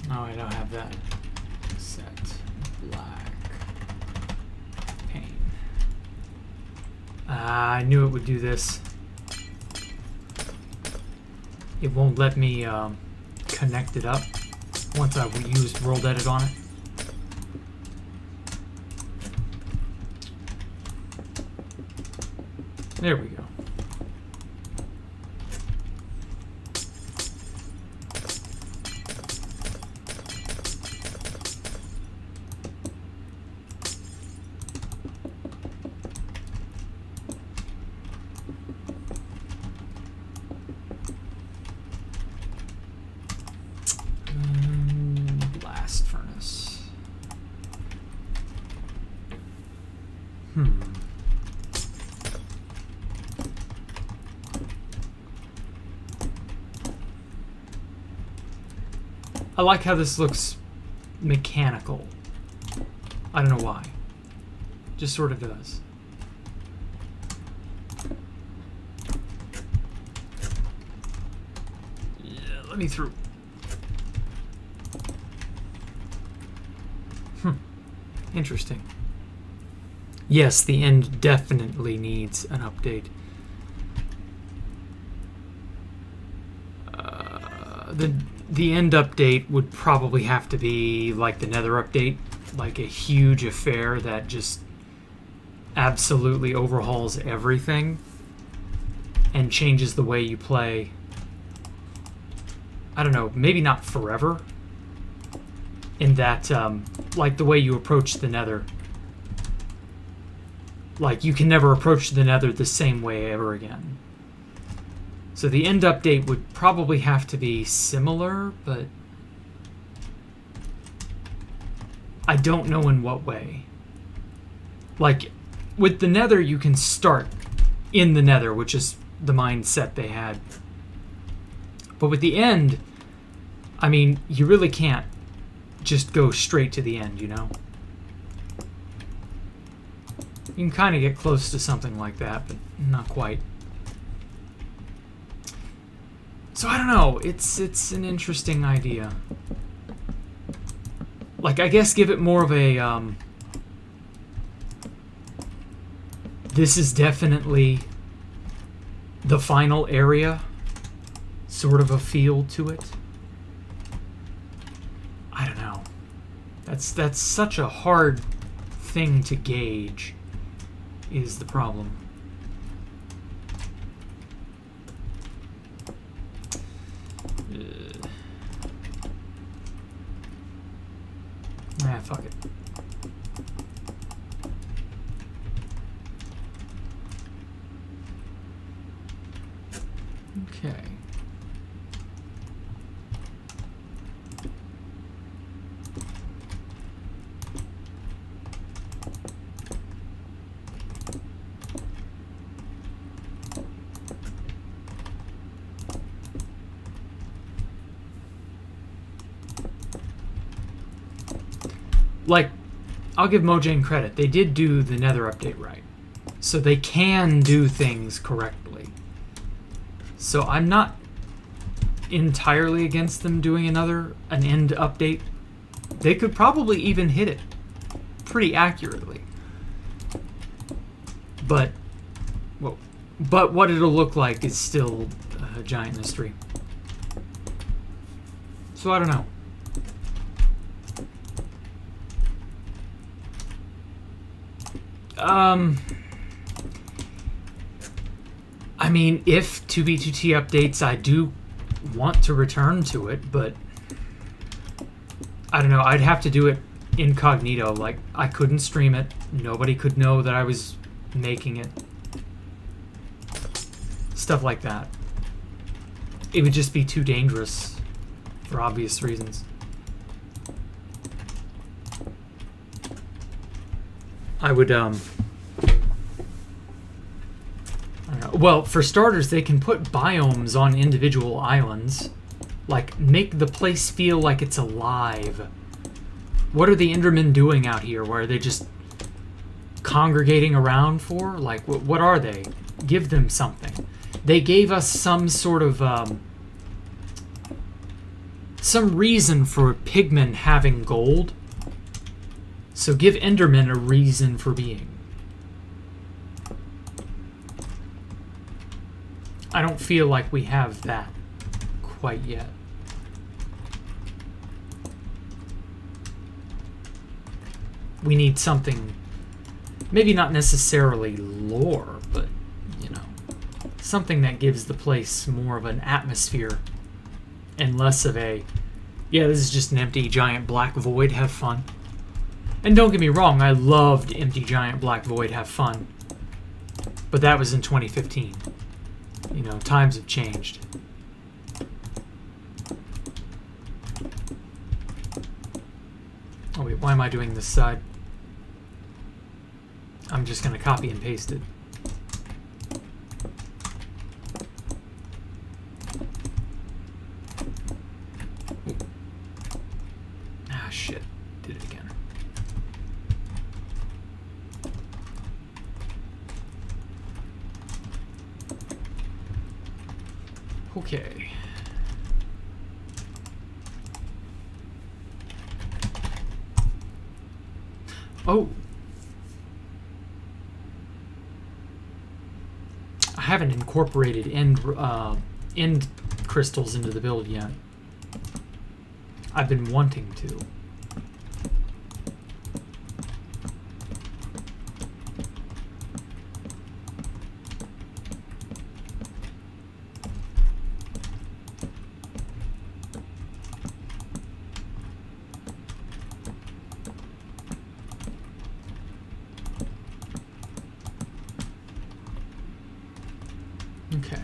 No, I don't have that set. Black pane. I knew it would do this. It won't let me connect it up once I've used World Edit on it. There we go. Blast furnace. I like how this looks mechanical. I don't know why. Just sort of does. Yeah, let me through. Interesting. Yes, the end definitely needs an update. The end update would probably have to be like the Nether update, like a huge affair that just absolutely overhauls everything and changes the way you play. I don't know, maybe not forever, in that like the way you approach the Nether. Like, you can never approach the Nether the same way ever again. So the end update would probably have to be similar, but I don't know in what way. Like, with the Nether, you can start in the Nether, which is the mindset they had. But with the end, I mean, you really can't just go straight to the end, you know? You can kind of get close to something like that, but not quite. So I don't know. It's an interesting idea. Like, I guess give it more of a this is definitely the final area sort of a feel to it. I don't know. That's such a hard thing to gauge, is the problem. Fuck it. Okay. Like, I'll give Mojang credit. They did do the Nether update right. So they can do things correctly. So I'm not entirely against them doing an end update. They could probably even hit it pretty accurately. But what it'll look like is still a giant mystery. So I don't know. I mean, if 2B2T updates, I do want to return to it, but I don't know, I'd have to do it incognito. Like, I couldn't stream it. Nobody could know that I was making it. Stuff like that. It would just be too dangerous for obvious reasons. I would, I don't know. Well, for starters, they can put biomes on individual islands. Like, make the place feel like it's alive. What are the Endermen doing out here? Where are they just congregating around for? Like, what are they? Give them something. They gave us some sort of, some reason for pigmen having gold. So give Endermen a reason for being. I don't feel like we have that quite yet. We need something, maybe not necessarily lore, but, you know, something that gives the place more of an atmosphere and less of a, yeah, this is just an empty giant black void, have fun. And don't get me wrong, I loved Empty Giant Black Void, have fun. But that was in 2015. You know, times have changed. Oh wait, why am I doing this side? I'm just gonna copy and paste it. Ah, shit. Did it again. Okay. Oh. I haven't incorporated end crystals into the build yet. I've been wanting to. Okay.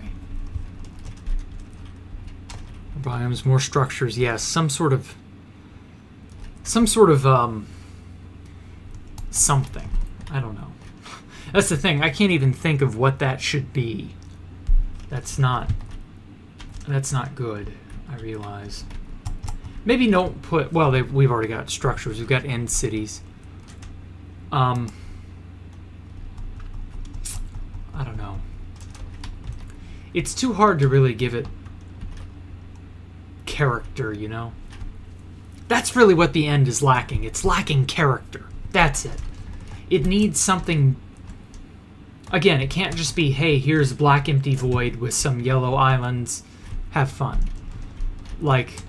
Biomes, more structures, yes. Some sort of something. I don't know. That's the thing. I can't even think of what that should be. That's not good, I realize. Maybe don't put, well, we've already got structures. We've got end cities. I don't know. It's too hard to really give it character, you know? That's really what the end is lacking. It's lacking character. That's it. It needs something... Again, it can't just be, hey, here's a black empty void with some yellow islands. Have fun. Like,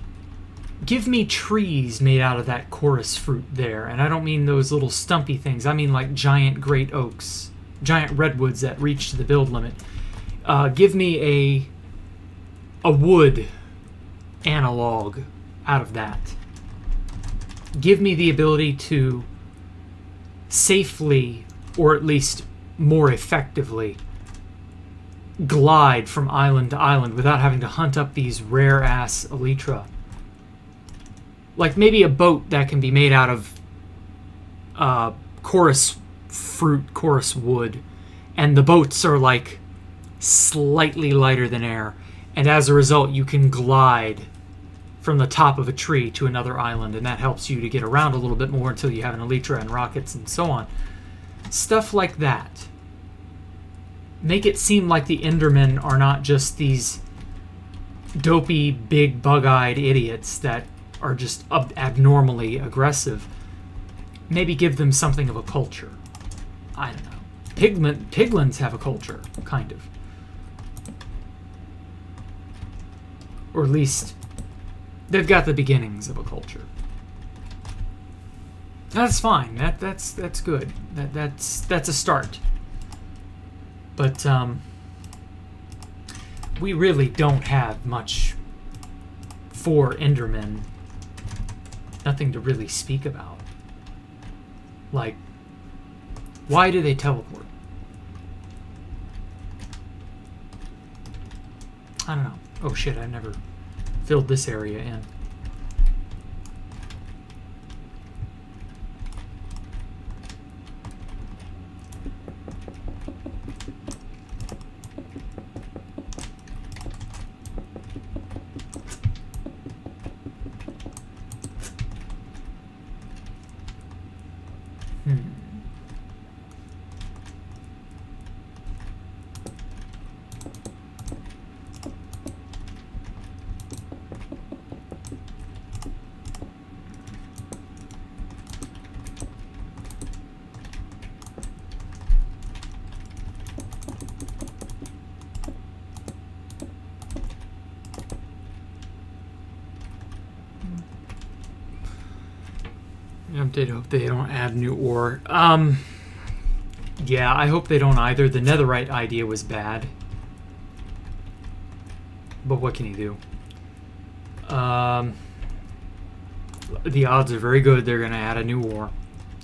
give me trees made out of that chorus fruit there. And I don't mean those little stumpy things. I mean like giant great oaks. Giant redwoods that reach to the build limit. Give me a wood analog out of that. Give me the ability to safely, or at least more effectively, glide from island to island without having to hunt up these rare-ass elytra. Like maybe a boat that can be made out of chorus fruit, chorus wood, and the boats are like slightly lighter than air, and as a result you can glide from the top of a tree to another island, and that helps you to get around a little bit more until you have an elytra and rockets and so on. Stuff like that. Make it seem like the Endermen are not just these dopey, big, bug-eyed idiots that are just abnormally aggressive. Maybe give them something of a culture. I don't know. Piglins have a culture, kind of. Or at least they've got the beginnings of a culture. That's fine. That's good. That's a start. But we really don't have much for Endermen. Nothing to really speak about. Like, why do they teleport? I don't know. Oh shit, I've never filled this area in. I hope they don't add new ore. Yeah, I hope they don't either. The netherite idea was bad. But what can you do? The odds are very good they're going to add a new ore.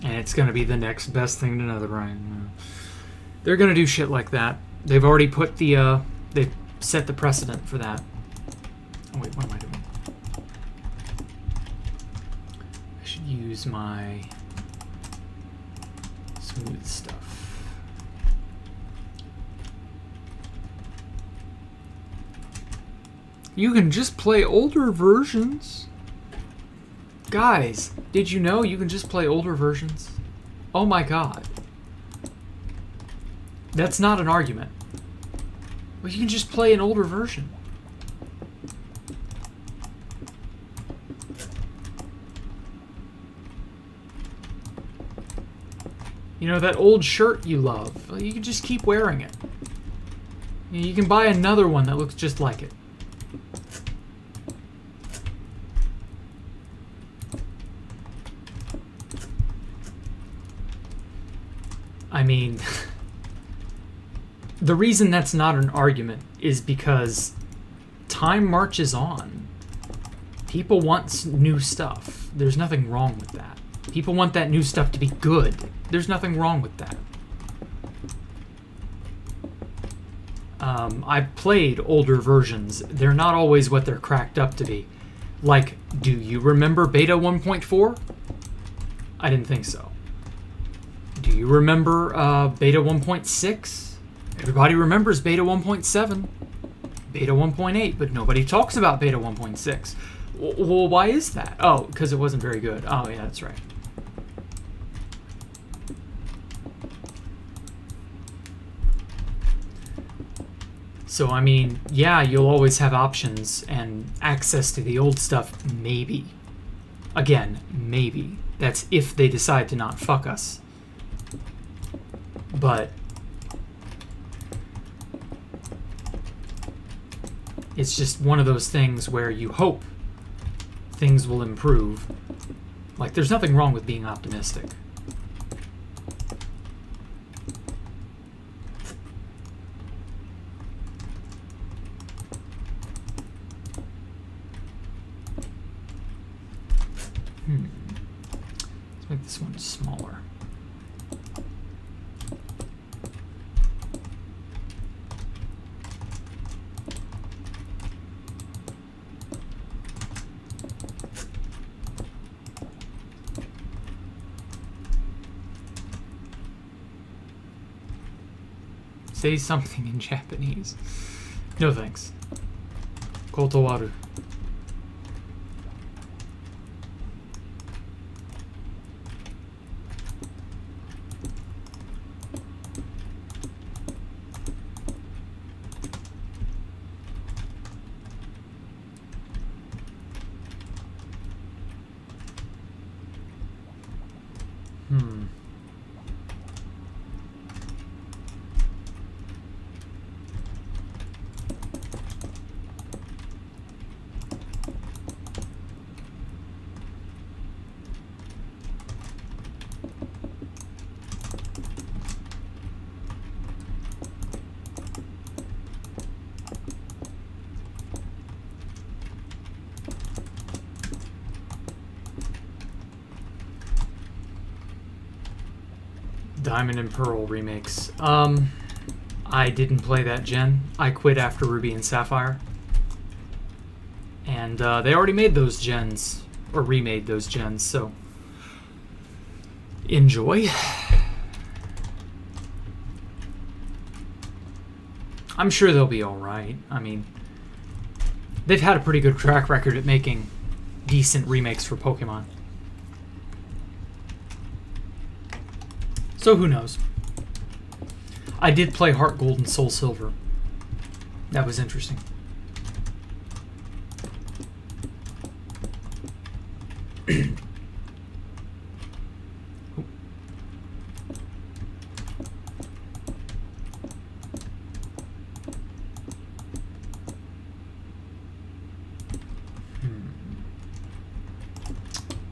And it's going to be the next best thing to netherite. They're going to do shit like that. They've already put the... they've set the precedent for that. Oh, wait, what am I doing? Use my smooth stuff. You can just play older versions. Guys, did you know you can just play older versions? Oh my god. That's not an argument. Well, you can just play an older version. You know, that old shirt you love, well, you can just keep wearing it. You can buy another one that looks just like it. I mean, the reason that's not an argument is because time marches on. People want new stuff. There's nothing wrong with that. People want that new stuff to be good. There's nothing wrong with that. I've played older versions. They're not always what they're cracked up to be. Like, do you remember Beta 1.4? I didn't think so. Do you remember Beta 1.6? Everybody remembers Beta 1.7. Beta 1.8, but nobody talks about Beta 1.6. Well, why is that? Oh, because it wasn't very good. Oh, yeah, that's right. So, I mean, yeah, you'll always have options and access to the old stuff, maybe. Again, maybe. That's if they decide to not fuck us. But it's just one of those things where you hope things will improve. Like, there's nothing wrong with being optimistic. Let's make this one smaller. Say something in Japanese. No thanks. Kotowaru. Diamond and Pearl remakes. I didn't play that gen. I quit after Ruby and Sapphire. And they already made those gens, or remade those gens, so enjoy. I'm sure they'll be alright. I mean, they've had a pretty good track record at making decent remakes for Pokemon. So who knows? I did play Heart Gold and Soul Silver. That was interesting.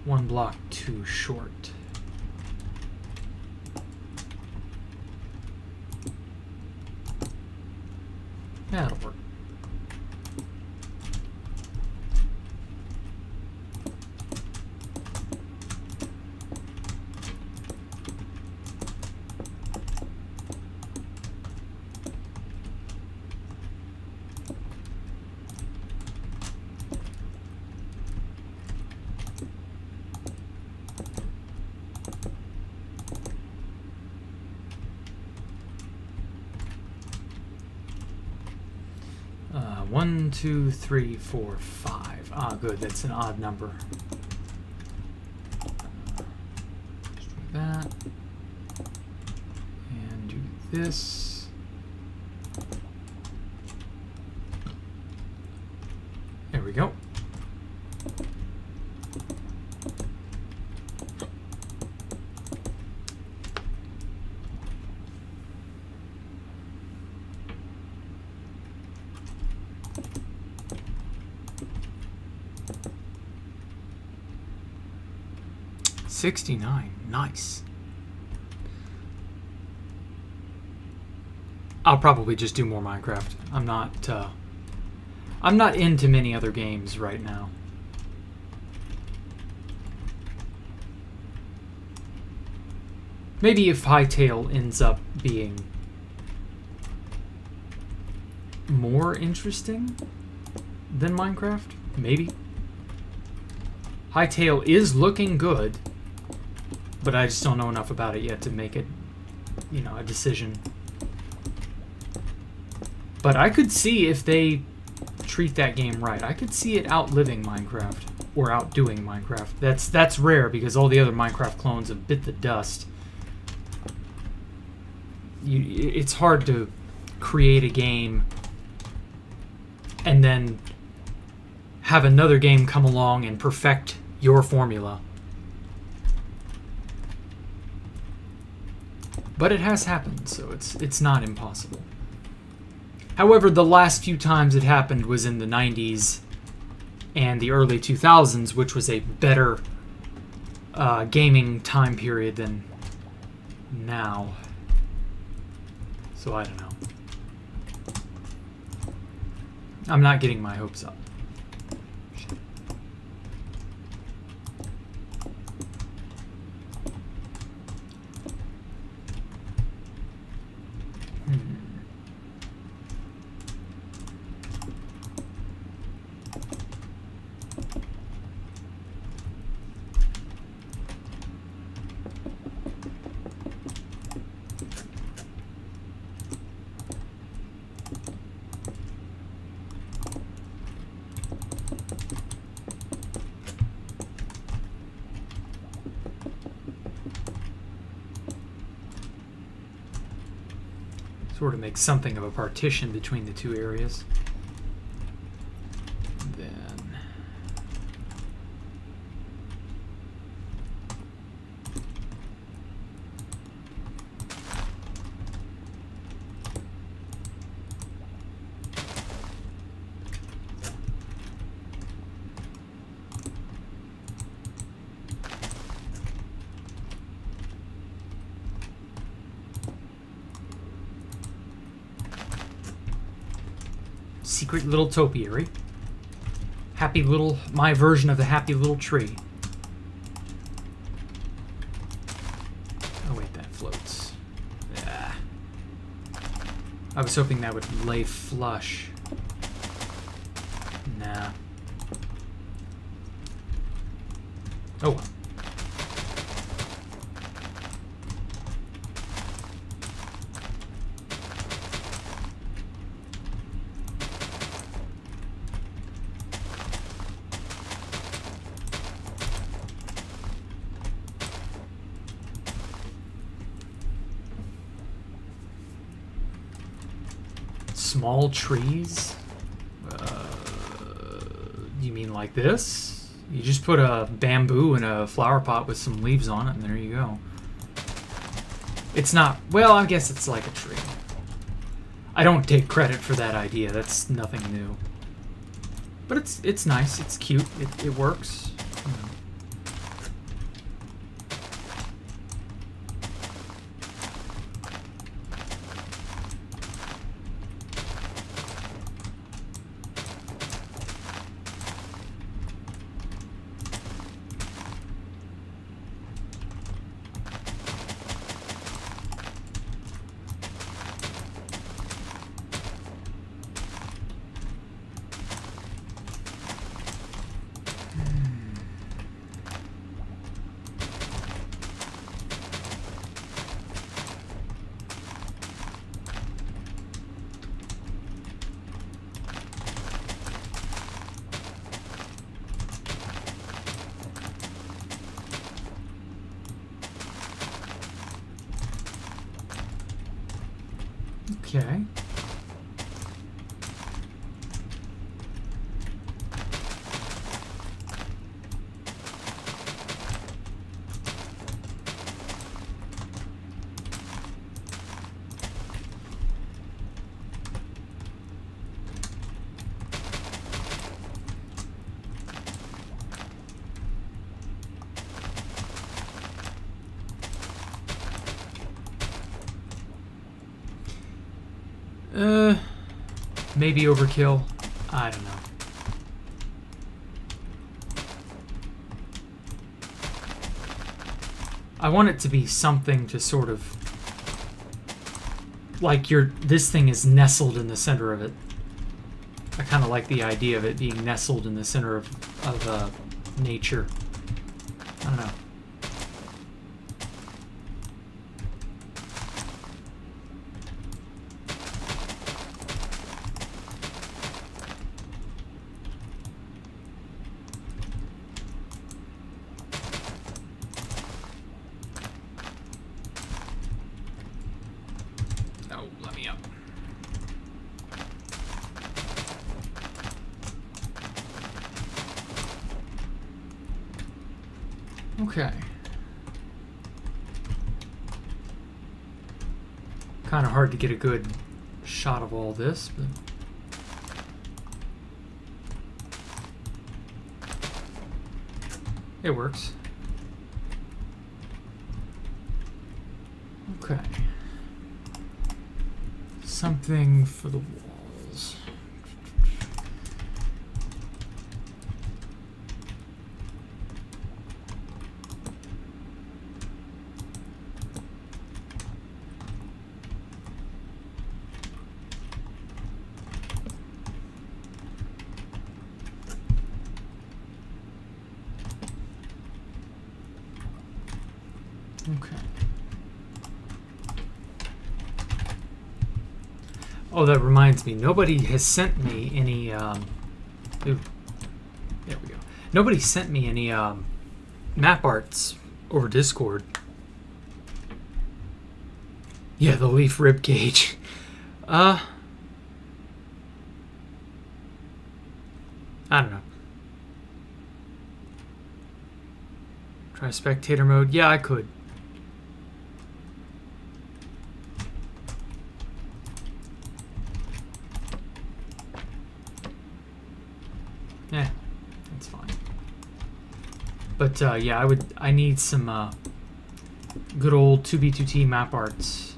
One block too short. That'll work. One, two, three, four, five. Ah, good. That's an odd number. Let's do that. And do this. There we go. $69. Nice. I'll probably just do more Minecraft. I'm not into many other games right now. Maybe if Hytale ends up being more interesting than Minecraft, maybe. Hytale is looking good, but I just don't know enough about it yet to make it, you know, a decision. But I could see if they treat that game right. I could see it outliving Minecraft or outdoing Minecraft. That's rare because all the other Minecraft clones have bit the dust. It's hard to create a game and then have another game come along and perfect your formula. But it has happened, so it's not impossible. However, the last few times it happened was in the 90s and the early 2000s, which was a better gaming time period than now. So I don't know. I'm not getting my hopes up. Sort of make something of a partition between the two areas. Then secret little topiary. Happy little, my version of the happy little tree. Oh wait, that floats. Yeah. I was hoping that would lay flush. Nah. Oh well. Small trees? You mean like this? You just put a bamboo in a flower pot with some leaves on it, and there you go. It's not... Well, I guess it's like a tree. I don't take credit for that idea. That's nothing new. But it's nice. It's cute. It works. You know. Okay. Maybe overkill. I don't know. I want it to be something to sort of... like this thing is nestled in the center of it. I kind of like the idea of it being nestled in the center of nature. I don't know. Okay. Kind of hard to get a good shot of all this, but it works. Okay. Something for the walls. Okay. Oh, that reminds me. Nobody has sent me any. Ooh, there we go. Nobody sent me any map arts over Discord. Yeah, the leaf rib cage. I don't know. Try spectator mode. Yeah, I could. Yeah, that's fine. But yeah, I need some good old 2B2T map arts.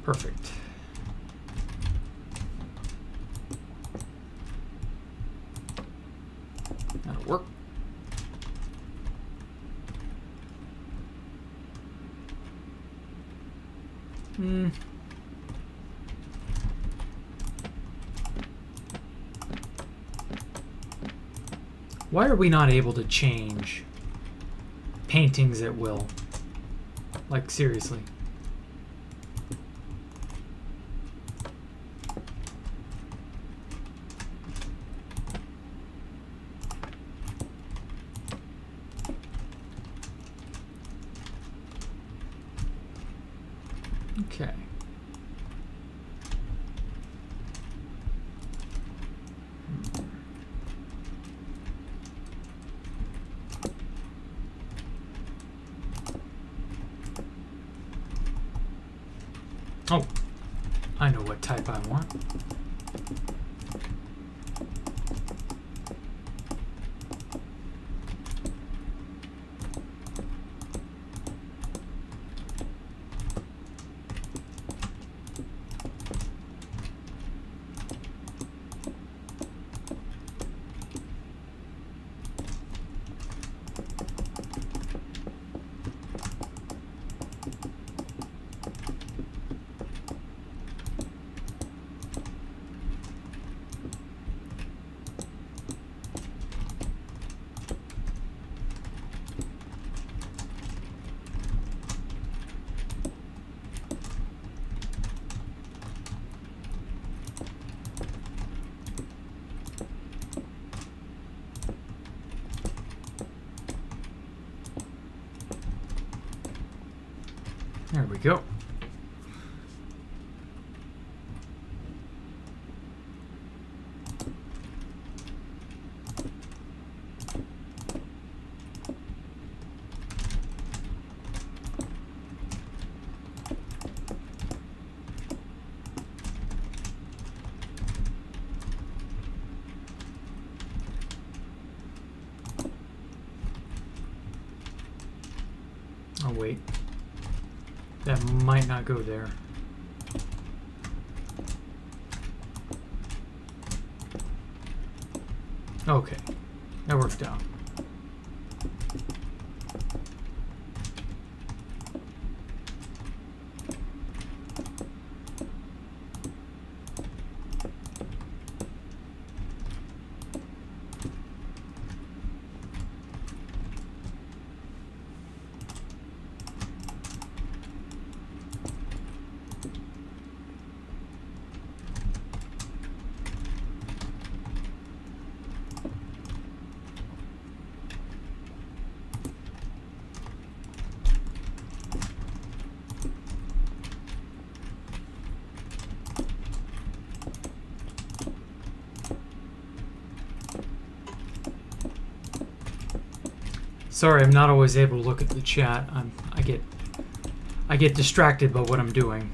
Perfect. That'll work. Why are we not able to change paintings at will? Like, seriously. Okay. Oh, I know what type I want. There we go. Oh, wait. That might not go there. Okay. That worked out. Sorry, I'm not always able to look at the chat. I get distracted by what I'm doing.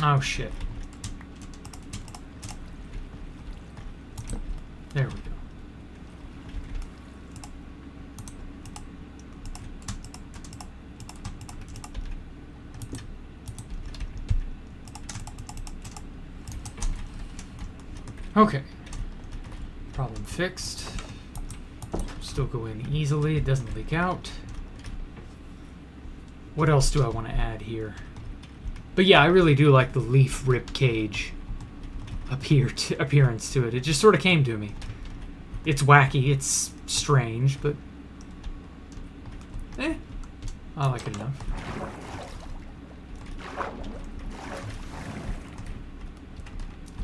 Oh shit. There we go. Okay. Problem fixed. Still go in easily, it doesn't leak out. What else do I want to add here? But yeah, I really do like the leaf rib cage appearance to it. It just sort of came to me. It's wacky, it's strange, but I like it enough.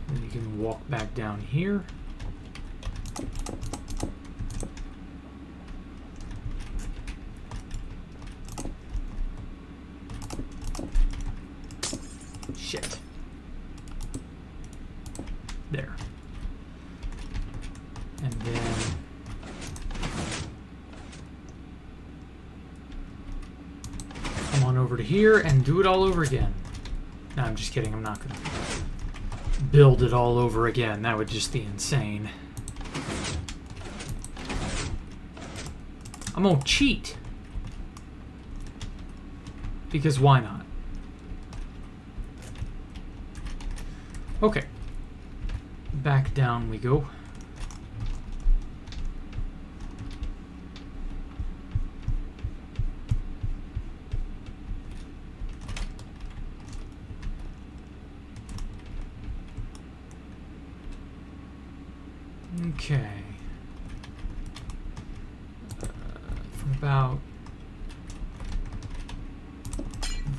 Then you can walk back down here. Shit. There. And then come on over to here and do it all over again. No, I'm just kidding. I'm not going to build it all over again. That would just be insane. I'm going to cheat. Because why not? Okay. Back down we go. Okay. From about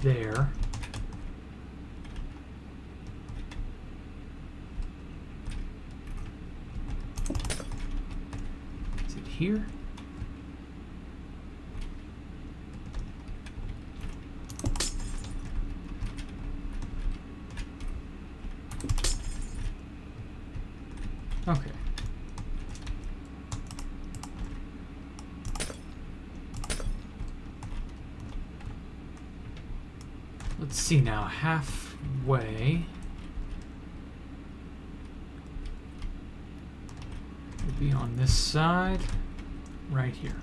there. Is it here? Okay. Let's see now, halfway. We'll be on this side, right here.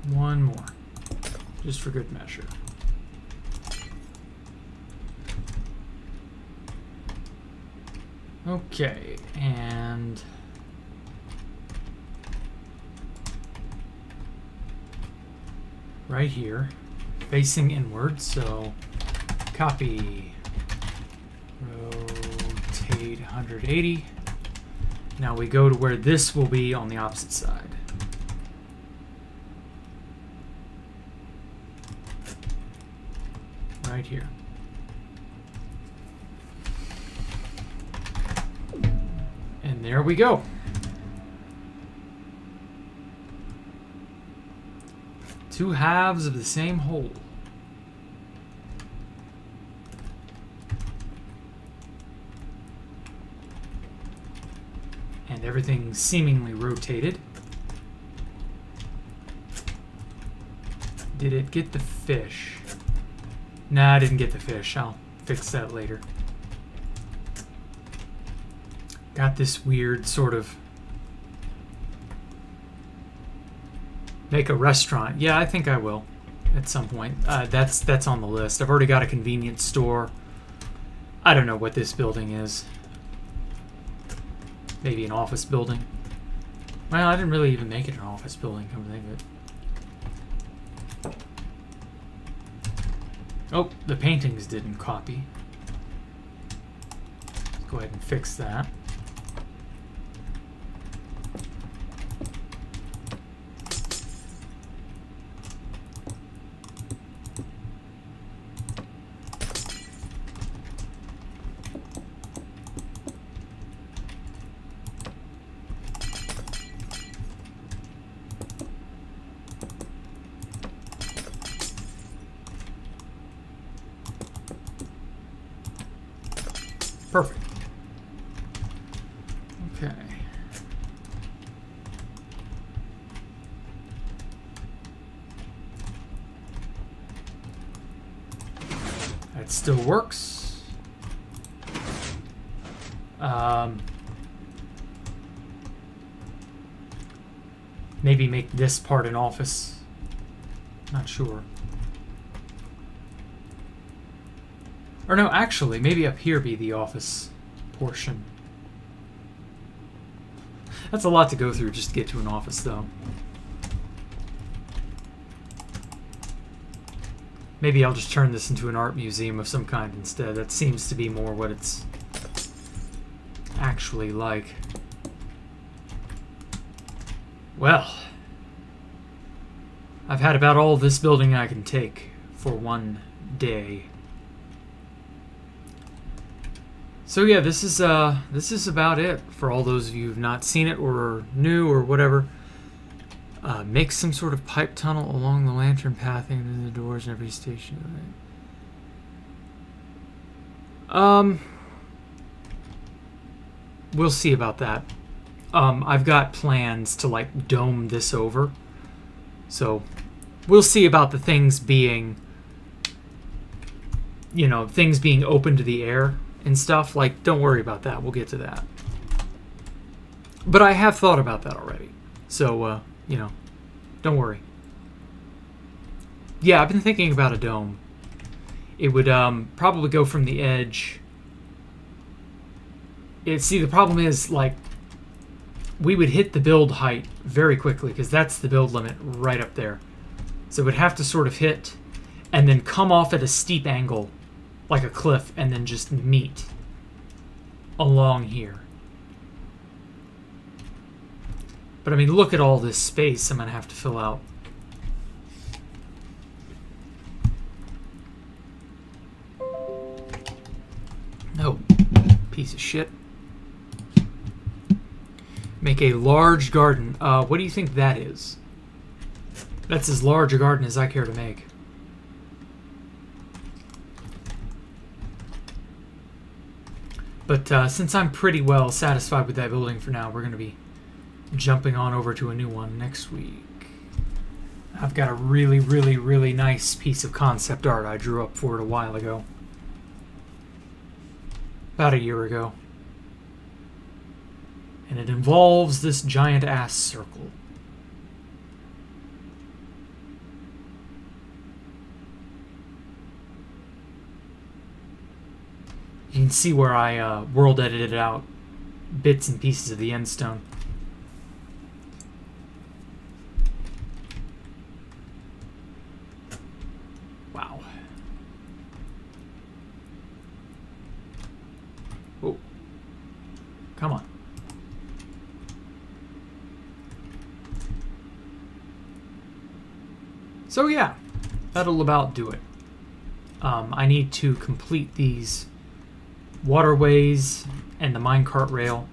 One more, just for good measure. Okay, and right here, facing inward, so copy, rotate 180. Now we go to where this will be on the opposite side. Right here. And there we go. Two halves of the same whole. And everything seemingly rotated. Did it get the fish? Nah, I didn't get the fish. I'll fix that later. Got this weird sort of... Make a restaurant. Yeah, I think I will at some point. That's on the list. I've already got a convenience store. I don't know what this building is. Maybe an office building. Well, I didn't really even make it an office building, come to think of it. Oh, the paintings didn't copy. Let's go ahead and fix that. Perfect. Okay. That still works. Maybe make this part an office. Not sure. Or no, actually, maybe up here be the office portion. That's a lot to go through just to get to an office, though. Maybe I'll just turn this into an art museum of some kind instead. That seems to be more what it's actually like. Well, I've had about all this building I can take for one day. So yeah, this is about it for all those of you who've not seen it or are new or whatever. Make some sort of pipe tunnel along the lantern pathing to the doors in every station. We'll see about that. I've got plans to like dome this over, so we'll see about the things being, you know, things being open to the air and stuff. Like, don't worry about that. We'll get to that. But I have thought about that already. So, you know, don't worry. Yeah, I've been thinking about a dome. It would probably go from the edge. See, the problem is, like, we would hit the build height very quickly because that's the build limit right up there. So it would have to sort of hit and then come off at a steep angle like a cliff and then just meet along here. But I mean, look at all this space I'm gonna have to fill out. No, piece of shit. Make a large garden. What do you think that is? That's as large a garden as I care to make. But since I'm pretty well satisfied with that building for now, we're going to be jumping on over to a new one next week. I've got a really, really, really nice piece of concept art I drew up for it a while ago. About a year ago. And it involves this giant ass circle. You can see where I world edited out bits and pieces of the end stone. Wow. Oh. Come on. So yeah, that'll about do it. I need to complete these waterways and the minecart rail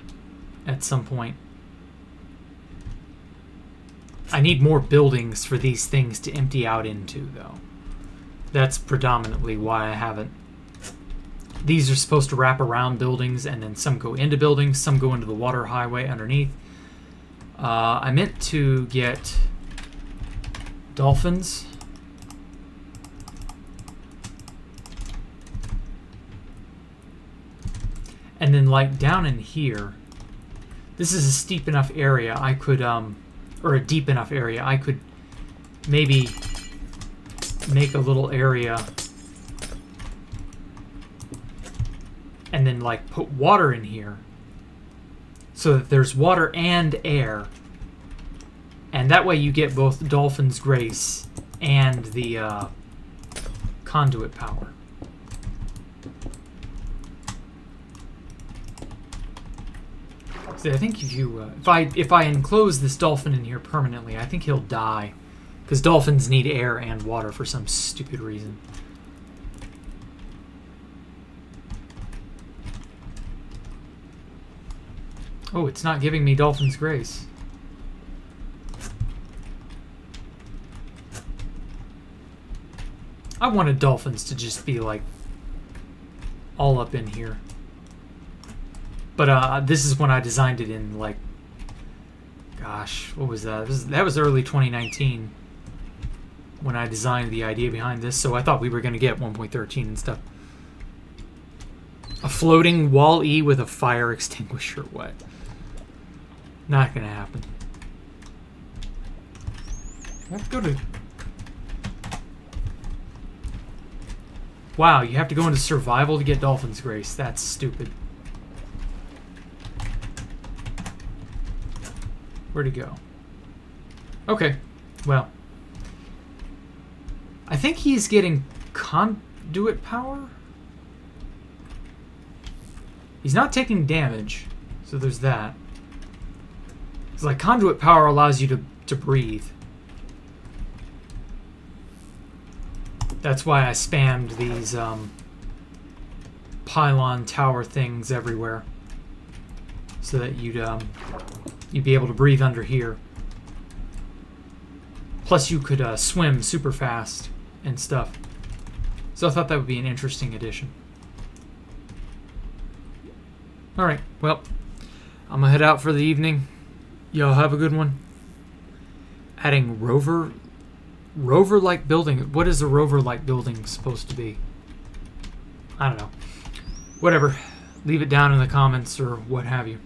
at some point. I need more buildings for these things to empty out into, though. That's predominantly why I haven't. These are supposed to wrap around buildings, and then some go into buildings, some go into the water highway underneath. I meant to get dolphins And then like down in here, this is a steep enough area I could, or a deep enough area, I could maybe make a little area and then like put water in here so that there's water and air. And that way you get both Dolphin's Grace and the conduit power. See, I think if you if I enclose this dolphin in here permanently, I think he'll die, because dolphins need air and water for some stupid reason. Oh, it's not giving me Dolphin's Grace. I wanted dolphins to just be like all up in here. But this is when I designed it in, like, gosh, what was that? That was early 2019 when I designed the idea behind this, so I thought we were going to get 1.13 and stuff. A floating wall E with a fire extinguisher. What? Not going to happen. Let's go to... Wow, you have to go into survival to get Dolphin's Grace. That's stupid. Where'd he go? Okay, well. I think he's getting conduit power? He's not taking damage, so there's that. It's like conduit power allows you to breathe. That's why I spammed these pylon tower things everywhere, so that you'd be able to breathe under here. Plus, you could swim super fast and stuff. So I thought that would be an interesting addition. All right, well, I'm gonna head out for the evening. Y'all have a good one. Adding rover-like building. What is a rover-like building supposed to be? I don't know. Whatever. Leave it down in the comments or what have you.